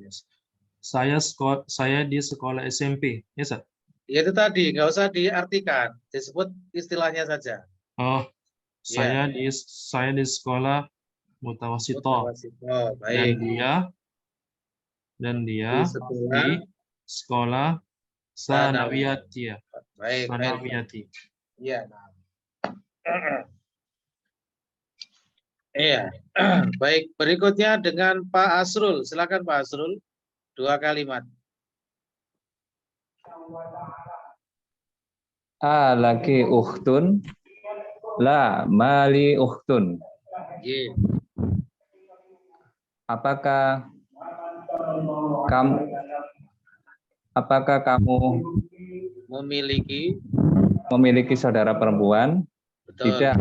Saya di sekolah SMP. Ya, Sat? Ya, itu tadi, nggak usah diartikan, disebut istilahnya saja. Oh, saya di sekolah mutawasito. Baik. Dan dia di sekolah sanawiyati. Baik. Sanawiyati. Iya. Iya. Baik, berikutnya dengan Pak Asrul. Silakan Pak Asrul. 2 kalimat. Laki ukhtun. La, mali ukhtun. Apakah kamu memiliki saudara perempuan? Betul. Tidak,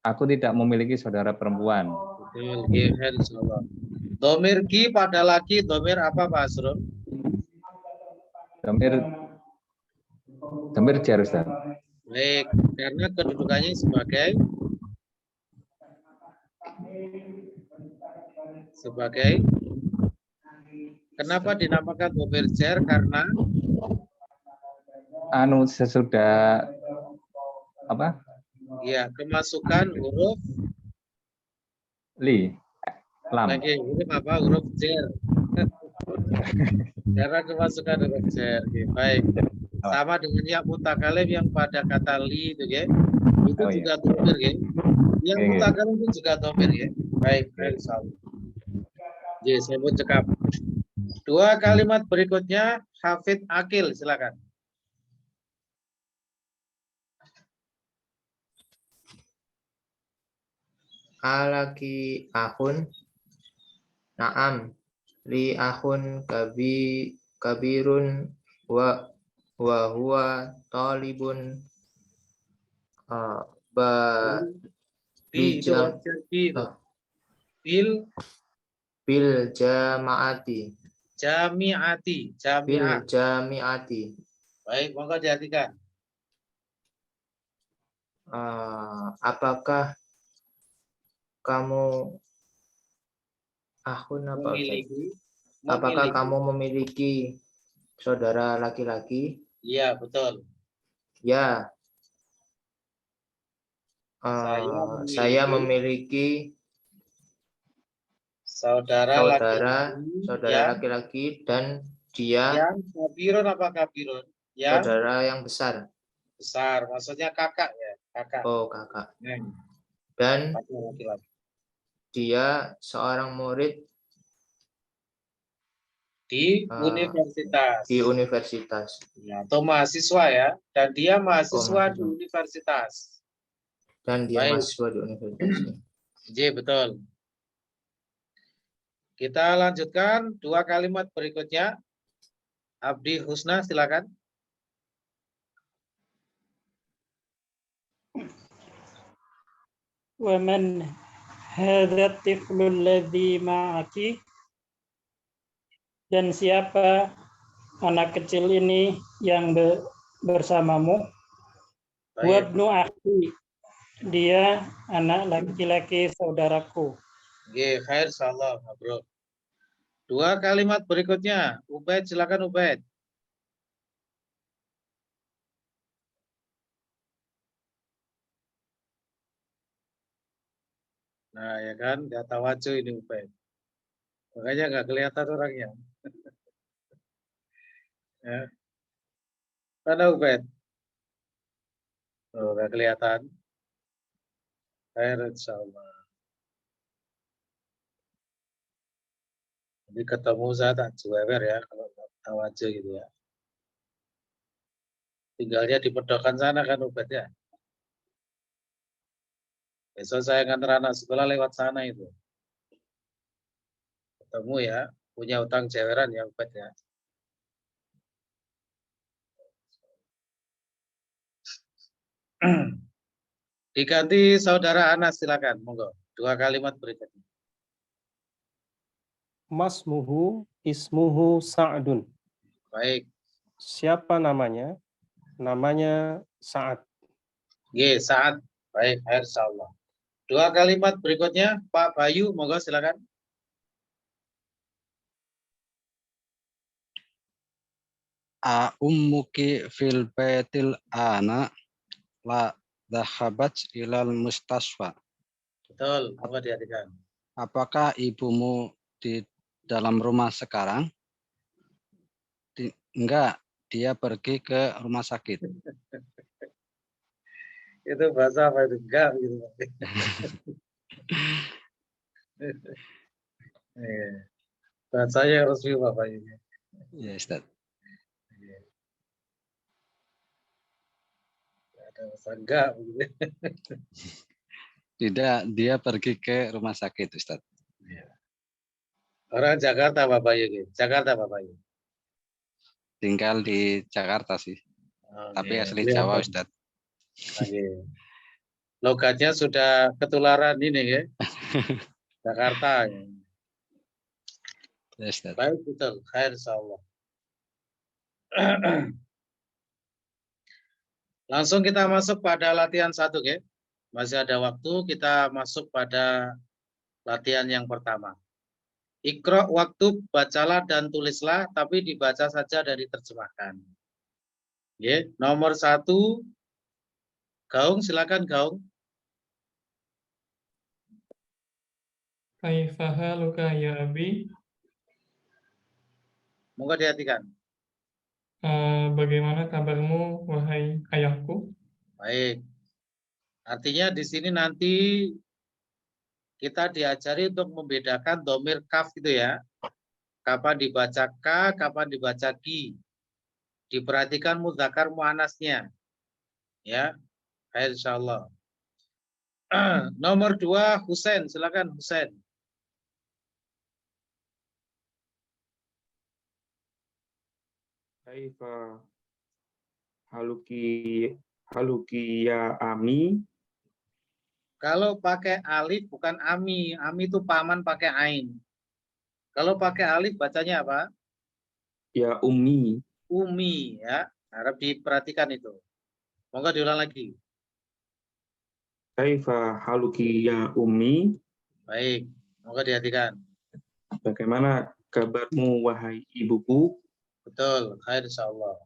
aku tidak memiliki saudara perempuan. Betul. Domir ki pada laki, domir apa Pak Asrul? Domir jar, Ustaz. Baik, karena kedudukannya sebagai kenapa dinamakan domir jar? Karena sesudah apa? Ya, kemasukan huruf lam. Huruf apa? Huruf jar. Karena kemasukan huruf jar. Baik. Sama dengan yang mutakalim yang pada kata li itu ya. Itu juga domir ya. Yang mutakalim itu juga domir ya. Baik, insyaallah. Jadi saya mau cekap. 2 kalimat berikutnya Hafid Akil, silakan. Alaki akhun. Naam. Li akhun kabirun wa huwa talibun bil jami'ati. Baik, monggo diartikan. Apakah kamu apakah kamu memiliki saudara laki-laki? Iya, betul. Ya. Saya memiliki saudara laki-laki dan dia yang kabirun apa kabirun? Yang saudara yang besar. Besar, maksudnya kakak ya, kakak. Oh, kakak. Dan laki-laki. Dia seorang murid di universitas. Di universitas. Ya, atau mahasiswa ya, dan dia mahasiswa di universitas. Dan dia mahasiswa di universitas. Iya, betul. Kita lanjutkan 2 kalimat berikutnya. Abdi Husna, silakan. Wa man hadza tiflul ladzi ma'aki? Dan siapa anak kecil ini yang bersamamu? Wabnu akhi, Dia anak laki-laki saudaraku. Oke, khair insyaallah, mabrur. Dua kalimat berikutnya. Ubaid, silakan Ubaid. Nah, ya kan, nggak tawajuh ini Ubaid. Makanya nggak kelihatan orangnya. Ya. Mana Ubaid? Oh, nggak kelihatan. Khair insyaallah. Jadi ketemu saya tak juwewer ya kalau tawajuh gitu ya. Tinggalnya di pedokan sana kan Ubaid ya. Besok saya nganter anak sekolah lewat sana itu. Ketemu ya, punya utang jeweran ya Ubaid ya. Diganti saudara Anas silakan, monggo. Dua kalimat berikutnya. Masmuhu ismuhu Sa'dun. Baik. Siapa namanya? Namanya Sa'ad. Ye, saat. Baik, insyaallah. Dua kalimat berikutnya, Pak Bayu, monggo silakan. Ummuki fil baitil ana la dhahabat ilal mustasfa. Betul, monggo diartikan. Apakah ibumu di dalam rumah sekarang? Enggak, dia pergi ke rumah sakit. Itu bahasa apa itu? Enggak gitu. Bahasanya resmi Bapak ini. Ya, Ustaz. Ada bahasa enggak begitu. Tidak, dia pergi ke rumah sakit, Ustaz. Orang Jakarta Bapak ini. Jakarta Bapak ini. Tinggal di Jakarta sih. Tapi asli Jawa, Ustaz. Oke. Logatnya sudah ketularan ini ya. Jakarta. Ya. Baik, betul. Khair insyaallah. Langsung kita masuk pada latihan 1 ya. Masih ada waktu, kita masuk pada latihan yang pertama. Iqra waktu, bacalah dan tulislah, tapi dibaca saja dari terjemahkan. Ya, nomor 1, Gaung, silakan Gaung. Kaifa haluka ya abi? Monggo diartikan. Bagaimana kabarmu wahai ayahku? Baik. Artinya di sini nanti kita diajari untuk membedakan domir kaf itu ya. Kapan dibaca ka, kapan dibaca ki. Diperhatikan mudzakkar muannasnya. Ya, insyaallah. Nomor 2, Husain, silakan Husain. Kaifa haluki ya ami. Kalau pakai alif bukan ami, ami itu paman pakai ain. Kalau pakai alif bacanya apa? Ya ummi. Umi ya, harap diperhatikan itu. Monggo diulang lagi. Kaifa haluki ya ummi. Baik, monggo diartikan. Bagaimana kabarmu wahai ibuku? Betul, khair insyaallah.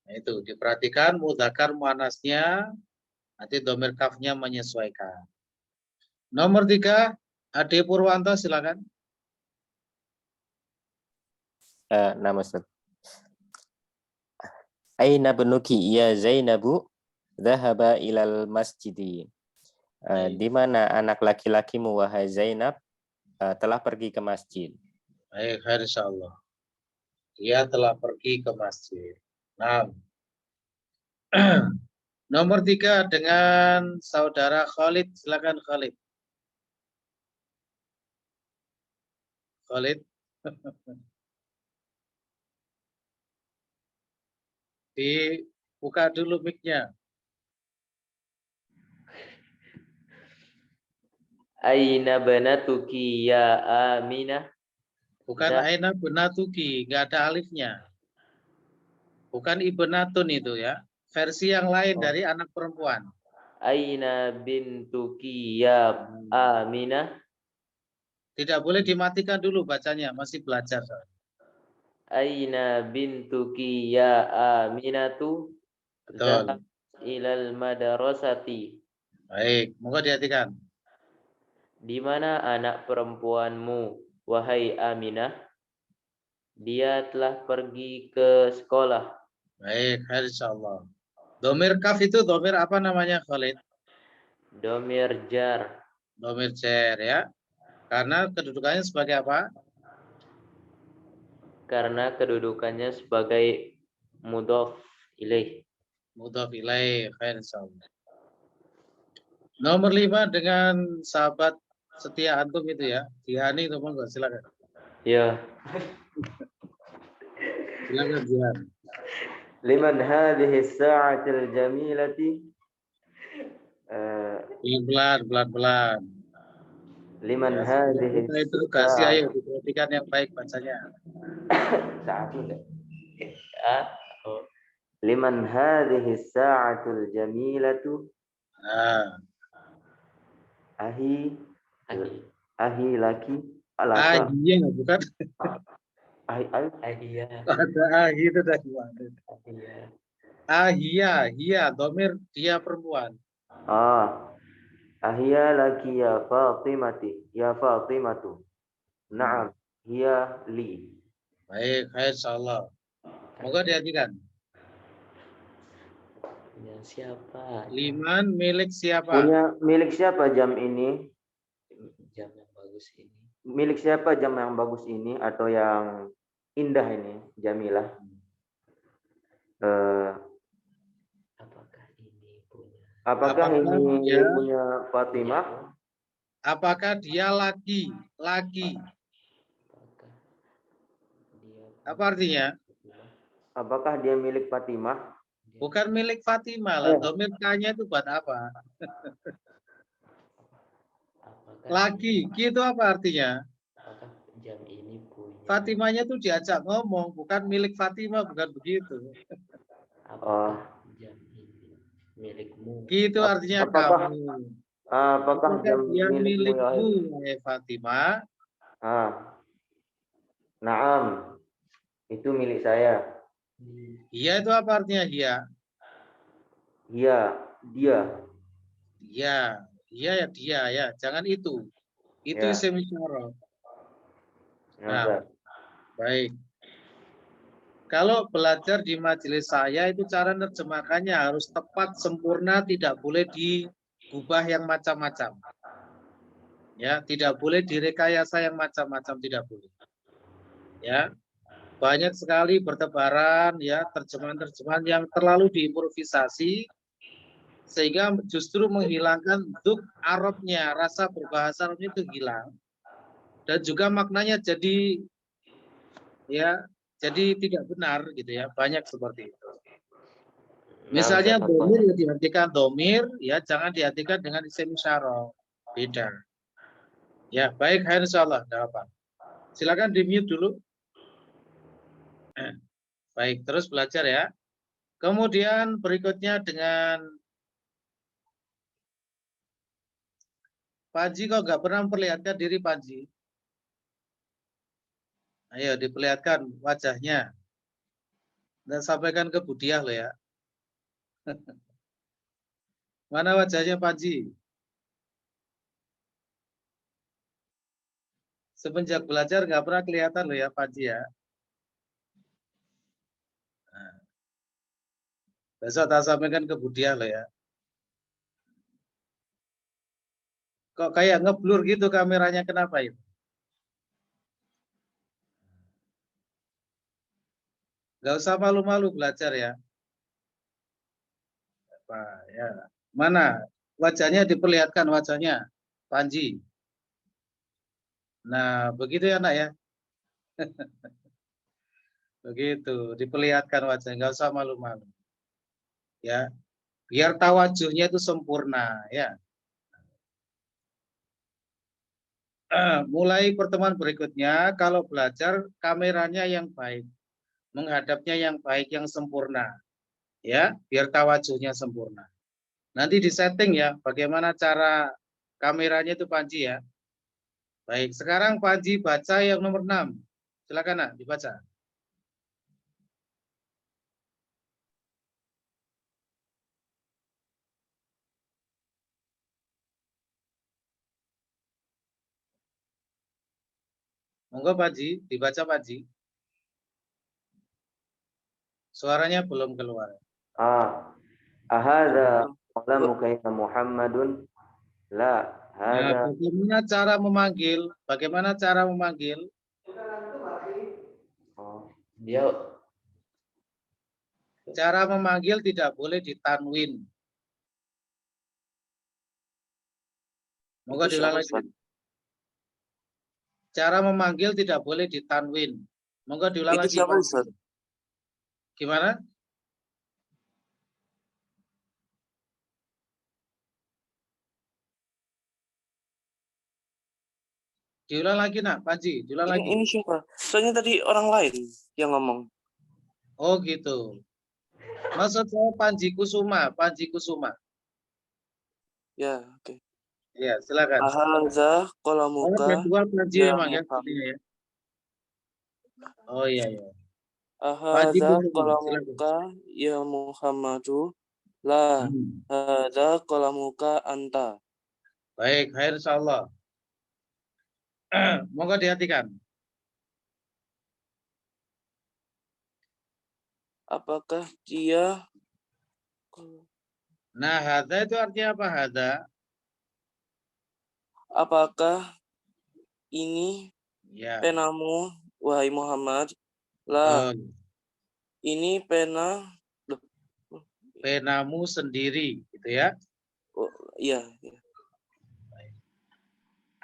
Nah, itu diperhatikan mudzakkar muannasnya, nanti domir kafnya menyesuaikan. Nomor 3, Ade Purwanto silakan. Nama Ustaz. Aina benuki ya Zainabu dhahaba ilal masjidi. Di mana anak laki-lakimu wahai Zainab telah pergi ke masjid. Baik, khair insyaallah. Dia telah pergi ke masjid. Nah. Nomor 3 dengan saudara Khalid, silakan Khalid. Khalid. Dibuka dulu mic-nya. Aina banatuki ya Aminah. Bukan aina benatuki, nggak ada alifnya. Bukan ibnatun itu ya. Versi yang lain dari anak perempuan. Aina bintuki ya Aminah. Tidak boleh dimatikan dulu bacanya, masih belajar. Aina bintuki ya Aminatu. Betul. Ilal madrasati. Baik, moga dihatikan. Di mana anak perempuanmu, wahai Aminah? Dia telah pergi ke sekolah. Baik, insyaallah. Domir kaf itu domir apa namanya, Khalid? Domir jar. Domir jar ya. Karena kedudukannya sebagai apa? Karena kedudukannya sebagai mudhof ilaih. Mudhof ilaih, khair insyaallah. Nomor 5 dengan sahabat setia antum itu ya. Jihani itu monggo silakan. Ya. Silakan Jihan. Liman hadhihi as-sa'atil jamilati? Pelan-pelan. Liman Ya, hadhihi kita interogasi, ayo diperhatikan yang baik bacanya. sa'atu enggak? Liman hadhihi as-sa'atul jamilatu? Ahi laki alaka. Ahiyah bukan? Ahiyah. Ada ahi itu dah gimana? Ahiyah, domir dia perempuan. Ahiyah laki ya Fatimati, ya Fatimatu. Naam, hiya li. Baik, insyaallah. Moga dihatikan. Punya siapa? Liman milik siapa? Punya milik siapa jam ini? Jam yang bagus ini. Milik siapa jam yang bagus ini atau yang indah ini, Jamilah? Apakah ini dia punya Fatimah? Apakah dia laki? Apa artinya? Apakah dia milik Fatimah? Bukan milik Fatimah lah. Domir K-nya itu buat apa? Laki, itu apa artinya? Apakah jam ini punya? Fatimahnya tuh diajak ngomong, bukan milik Fatimah, bukan begitu. Jam ini milikmu. Gitu artinya kamu. Apakah jam dia milikmu, wahai Fatimah? Naam, itu milik saya. Iya itu apa artinya dia? Iya, dia. Iya ya dia ya, jangan itu. Itu Ya. isim isyarah. Nah, Ya, baik. Kalau belajar di majelis saya itu cara nerjemahkannya harus tepat, sempurna, tidak boleh diubah yang macam-macam. Ya, tidak boleh direkayasa yang macam-macam, tidak boleh. Ya. Banyak sekali bertebaran ya terjemahan-terjemahan yang terlalu diimprovisasi sehingga justru menghilangkan duk Arabnya, rasa berbahasa Arabnya itu hilang. Dan juga maknanya jadi tidak benar gitu ya, banyak seperti itu. Misalnya domir ya diartikan domir, ya jangan diartikan dengan isim isyarah, beda. Ya baik, insyaallah, tidak apa. Silakan di mute dulu. Baik, terus belajar ya. Kemudian berikutnya dengan Panji, kok nggak pernah memperlihatkan diri Panji? Ayo diperlihatkan wajahnya. Dan sampaikan ke Budiah loh ya. Mana wajahnya Panji? Semenjak belajar nggak pernah kelihatan loh ya Panji ya. Nah, besok tak sampaikan ke Budiah loh ya. Kok kayak ngeblur gitu kameranya, kenapa itu? Nggak usah malu-malu belajar ya. Ya. Mana wajahnya, diperlihatkan wajahnya Panji. Nah begitu ya nak ya. Begitu diperlihatkan wajahnya, nggak usah malu-malu ya, biar tawajuhnya itu sempurna ya. Mulai pertemuan berikutnya kalau belajar kameranya yang baik, menghadapnya yang baik, yang sempurna ya, biar tawajuhnya sempurna. Nanti di setting ya, bagaimana cara kameranya itu Panji ya. Baik, sekarang Panji baca yang nomor 6. Silakan nak, dibaca. Monggo Panji, dibaca Panji. Suaranya belum keluar. Ahadza qalamuka ya Muhammadun? La, Nah, hada. bagaimana cara memanggil? Bagaimana cara memanggil? Dia Cara memanggil tidak boleh ditanwin. Monggo diulang lagi. Cara memanggil tidak boleh ditanwin. Monggo diulang lagi. siapa, Ustaz? Gimana? Diulang lagi nak, Panji. Diulang lagi. Ini siapa? Soalnya tadi orang lain yang ngomong. Oh gitu. Maksud saya Panji Kusuma, Panji Kusuma. Ya, oke. Ya, silakan. Ahadza qalamuka Dua Panji ya memang ya, Muhammad. sepertinya ya. Oh iya ya. Panji Ahadza Kusuma, silakan. qalamuka ya Muhammadu. La, hadza qalamuka anta. Baik, khair insyaallah. Monggo dihatikan. Apakah dia Nah, hadza itu artinya apa hadza? apakah ini Ya. penamu wahai Muhammad? La, ini pena penamu sendiri gitu ya. oh, iya, iya.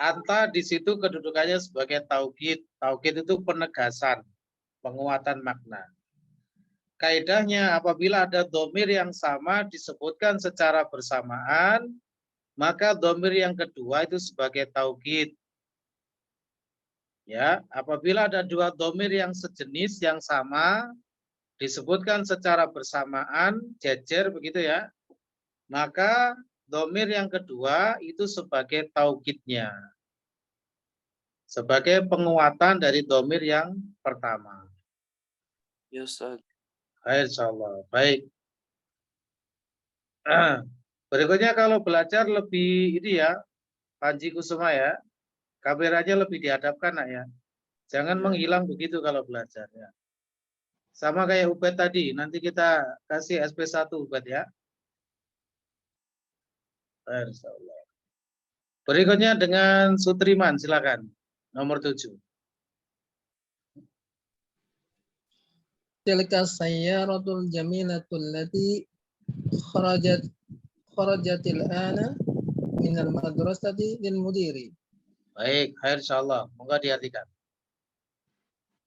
Anta di situ kedudukannya sebagai taukid. Taukid itu penegasan, penguatan makna. Kaidahnya apabila ada domir yang sama disebutkan secara bersamaan, maka domir yang kedua itu sebagai taukid. Ya, apabila ada dua domir yang sejenis yang sama disebutkan secara bersamaan, jejer begitu ya, maka domir yang kedua itu sebagai taukidnya. Sebagai penguatan dari domir yang pertama. Ya, Ustaz. Insyaallah. Baik. Berikutnya kalau belajar lebih ini ya, Panji Kusuma ya, kameranya lebih dihadapkan nak ya. Jangan menghilang begitu kalau belajar ya. Sama kayak Ubed tadi, nanti kita kasih SP1 Ubed ya. Insyaallah. Berikutnya dengan Sutriman, silakan. Nomor 7. Tilka sayyaratul jamilatul lati kharajatil ana minal madrasati lil mudiri. Baik, insyaallah. Moga diartikan.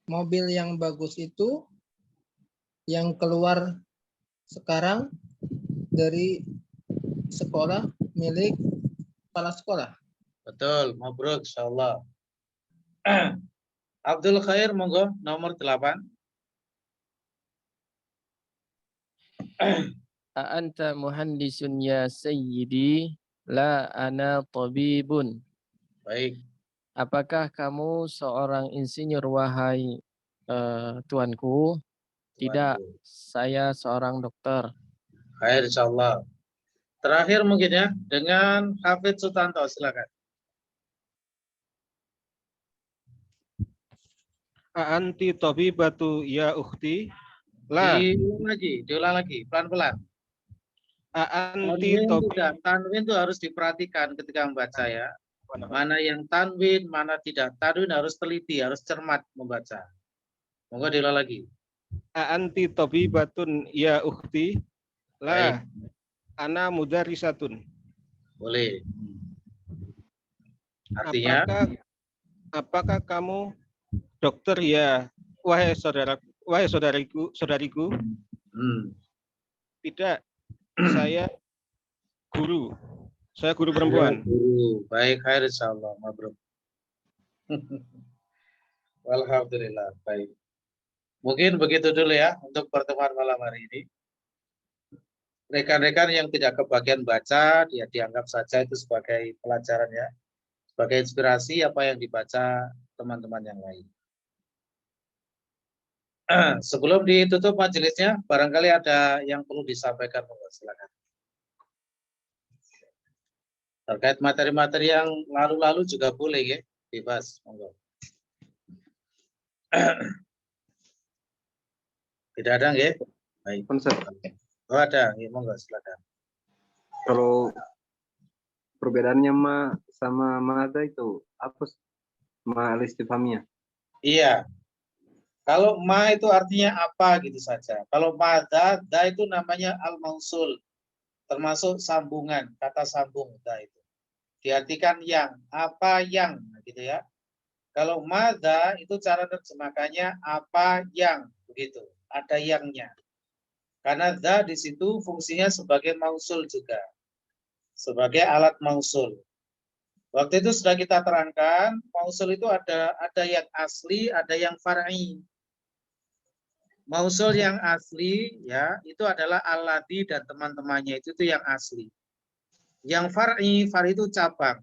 Mobil yang bagus itu yang keluar sekarang dari sekolah milik kepala sekolah. Betul, mabruk insyaallah. Abdul Khair monggo nomor 8. A'anta muhandisun ya sayyidi, la ana tabibun. Baik. Apakah kamu seorang insinyur wahai tuanku? Tidak, saya seorang dokter. Khair insyaallah. Terakhir mungkin ya dengan Hafid Sutanto, silakan. Anti tabibatu ya ukhti? La. Diulang lagi, pelan-pelan. Anti Tanwin itu harus diperhatikan ketika membaca ya. Mana yang tanwin, mana tidak tanwin harus teliti, harus cermat membaca. Monggo diulang lagi. Anti tabibatun ya ukhti? La. Baik. Ana mudarisatun. Boleh. Artinya? Apakah kamu dokter ya, wahai saudariku? Tidak, saya guru. Saya guru perempuan. Guru. Baik, khair insyaallah. Mabruk. Alhamdulillah. Baik. Mungkin begitu dulu ya untuk pertemuan malam hari ini. rekan-rekan yang tidak kebagian baca, dia dianggap saja itu sebagai pelajaran ya, sebagai inspirasi apa yang dibaca teman-teman yang lain. Sebelum ditutup majelisnya, barangkali ada yang perlu disampaikan, silakan. Terkait materi-materi yang lalu-lalu juga boleh ya, bebas, monggo. Tidak ada ya? Baik. Oh ada, ya, monggo silakan. Kalau perbedaannya ma sama mada itu apa? Ma al-istifhamiyah. Iya. Kalau ma itu artinya apa gitu saja. Kalau mada, da itu namanya al-mausul. Termasuk sambungan, kata sambung da itu. Diartikan yang, apa yang gitu ya. Kalau mada itu cara terjemahkannya apa yang begitu. Ada yangnya. Karena da di situ fungsinya sebagai mausul juga. Sebagai alat mausul. Waktu itu sudah kita terangkan, mausul itu ada yang asli, ada yang far'i. Mausul yang asli ya, itu adalah alladhi dan teman-temannya itu yang asli. Yang far'i itu cabang.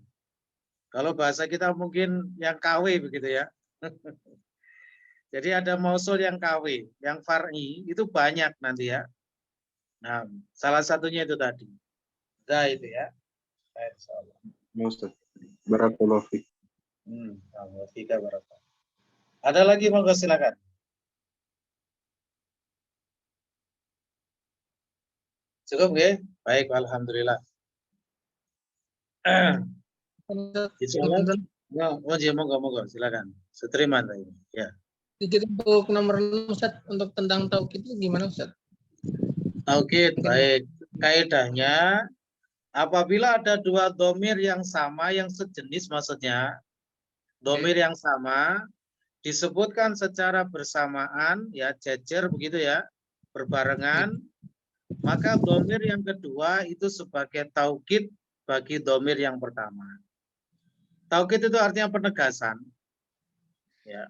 Kalau bahasa kita mungkin yang KW begitu ya. Jadi ada mausul yang KW, yang far'i itu banyak nanti ya. Nah, salah satunya itu tadi. Da itu ya. Insyaallah. Ustaz. Barakallahu fiik. Ada lagi monggo silakan. Cukup ya? Baik, alhamdulillah. Monggo silakan. Seterima ini. Ya. Sedikit untuk nomor 6 Ustaz, untuk tentang taukid itu gimana Ustaz? Taukid baik. Kaidahnya apabila ada dua domir yang sama, yang sejenis maksudnya, domir yang sama disebutkan secara bersamaan, ya jejer begitu ya, berbarengan, maka domir yang kedua itu sebagai taukid bagi domir yang pertama. Taukid itu artinya penegasan. Ya.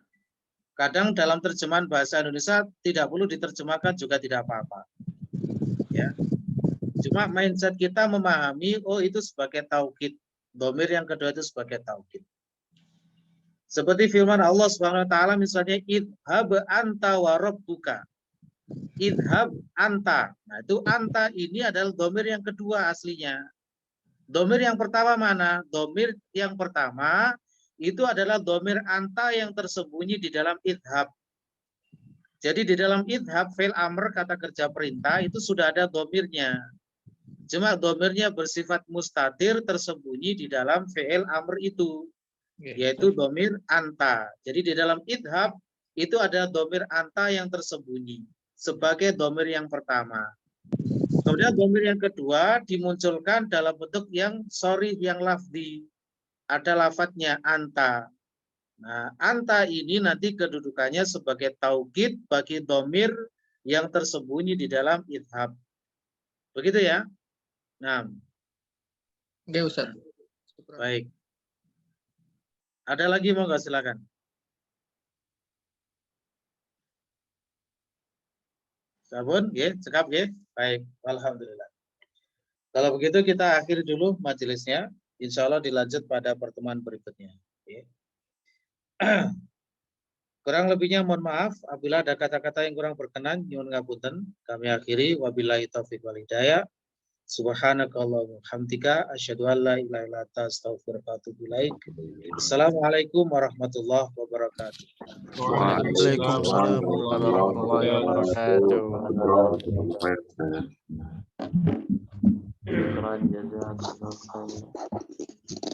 Kadang dalam terjemahan bahasa Indonesia tidak perlu diterjemahkan juga tidak apa-apa. Ya. Cuma mindset kita memahami, oh itu sebagai taukid. Domir yang kedua itu sebagai taukid. Seperti firman Allah Subhanahu wa taala misalnya idhab anta wa rabbuka. Idhab anta. Nah, itu anta ini adalah domir yang kedua aslinya. Domir yang pertama mana? Domir yang pertama itu adalah domir anta yang tersembunyi di dalam idhab. Jadi di dalam idhab, fail amr, kata kerja perintah, itu sudah ada domirnya. Cuma domirnya bersifat mustatir tersembunyi di dalam fail amr itu. Yaitu domir anta. Jadi di dalam idhab, itu ada domir anta yang tersembunyi. Sebagai domir yang pertama. Kemudian domir yang kedua dimunculkan dalam bentuk yang sorry, yang lafzi. Ada lafadznya anta. Nah, anta ini nanti kedudukannya sebagai taukid bagi domir yang tersembunyi di dalam idhab. Begitu ya? Nah. Oke, Ustaz. Baik. Ada lagi mau nggak silakan? Sabun, ya, cekap ya. Baik, alhamdulillah. Kalau begitu kita akhiri dulu majelisnya. Insya Allah dilanjut pada pertemuan berikutnya. Okay. Kurang lebihnya mohon maaf. Apabila ada kata-kata yang kurang berkenan, nyuwun ngapunten. Kami akhiri. Wabillahi taufiq wal hidayah. Subhanakallahumma hamdika asyhadu an la ilaha illa anta astaghfiruka wa atubu ilaik. Assalamualaikum warahmatullahi wabarakatuh. Waalaikumsalam warahmatullahi wabarakatuh. Jazakallah khair.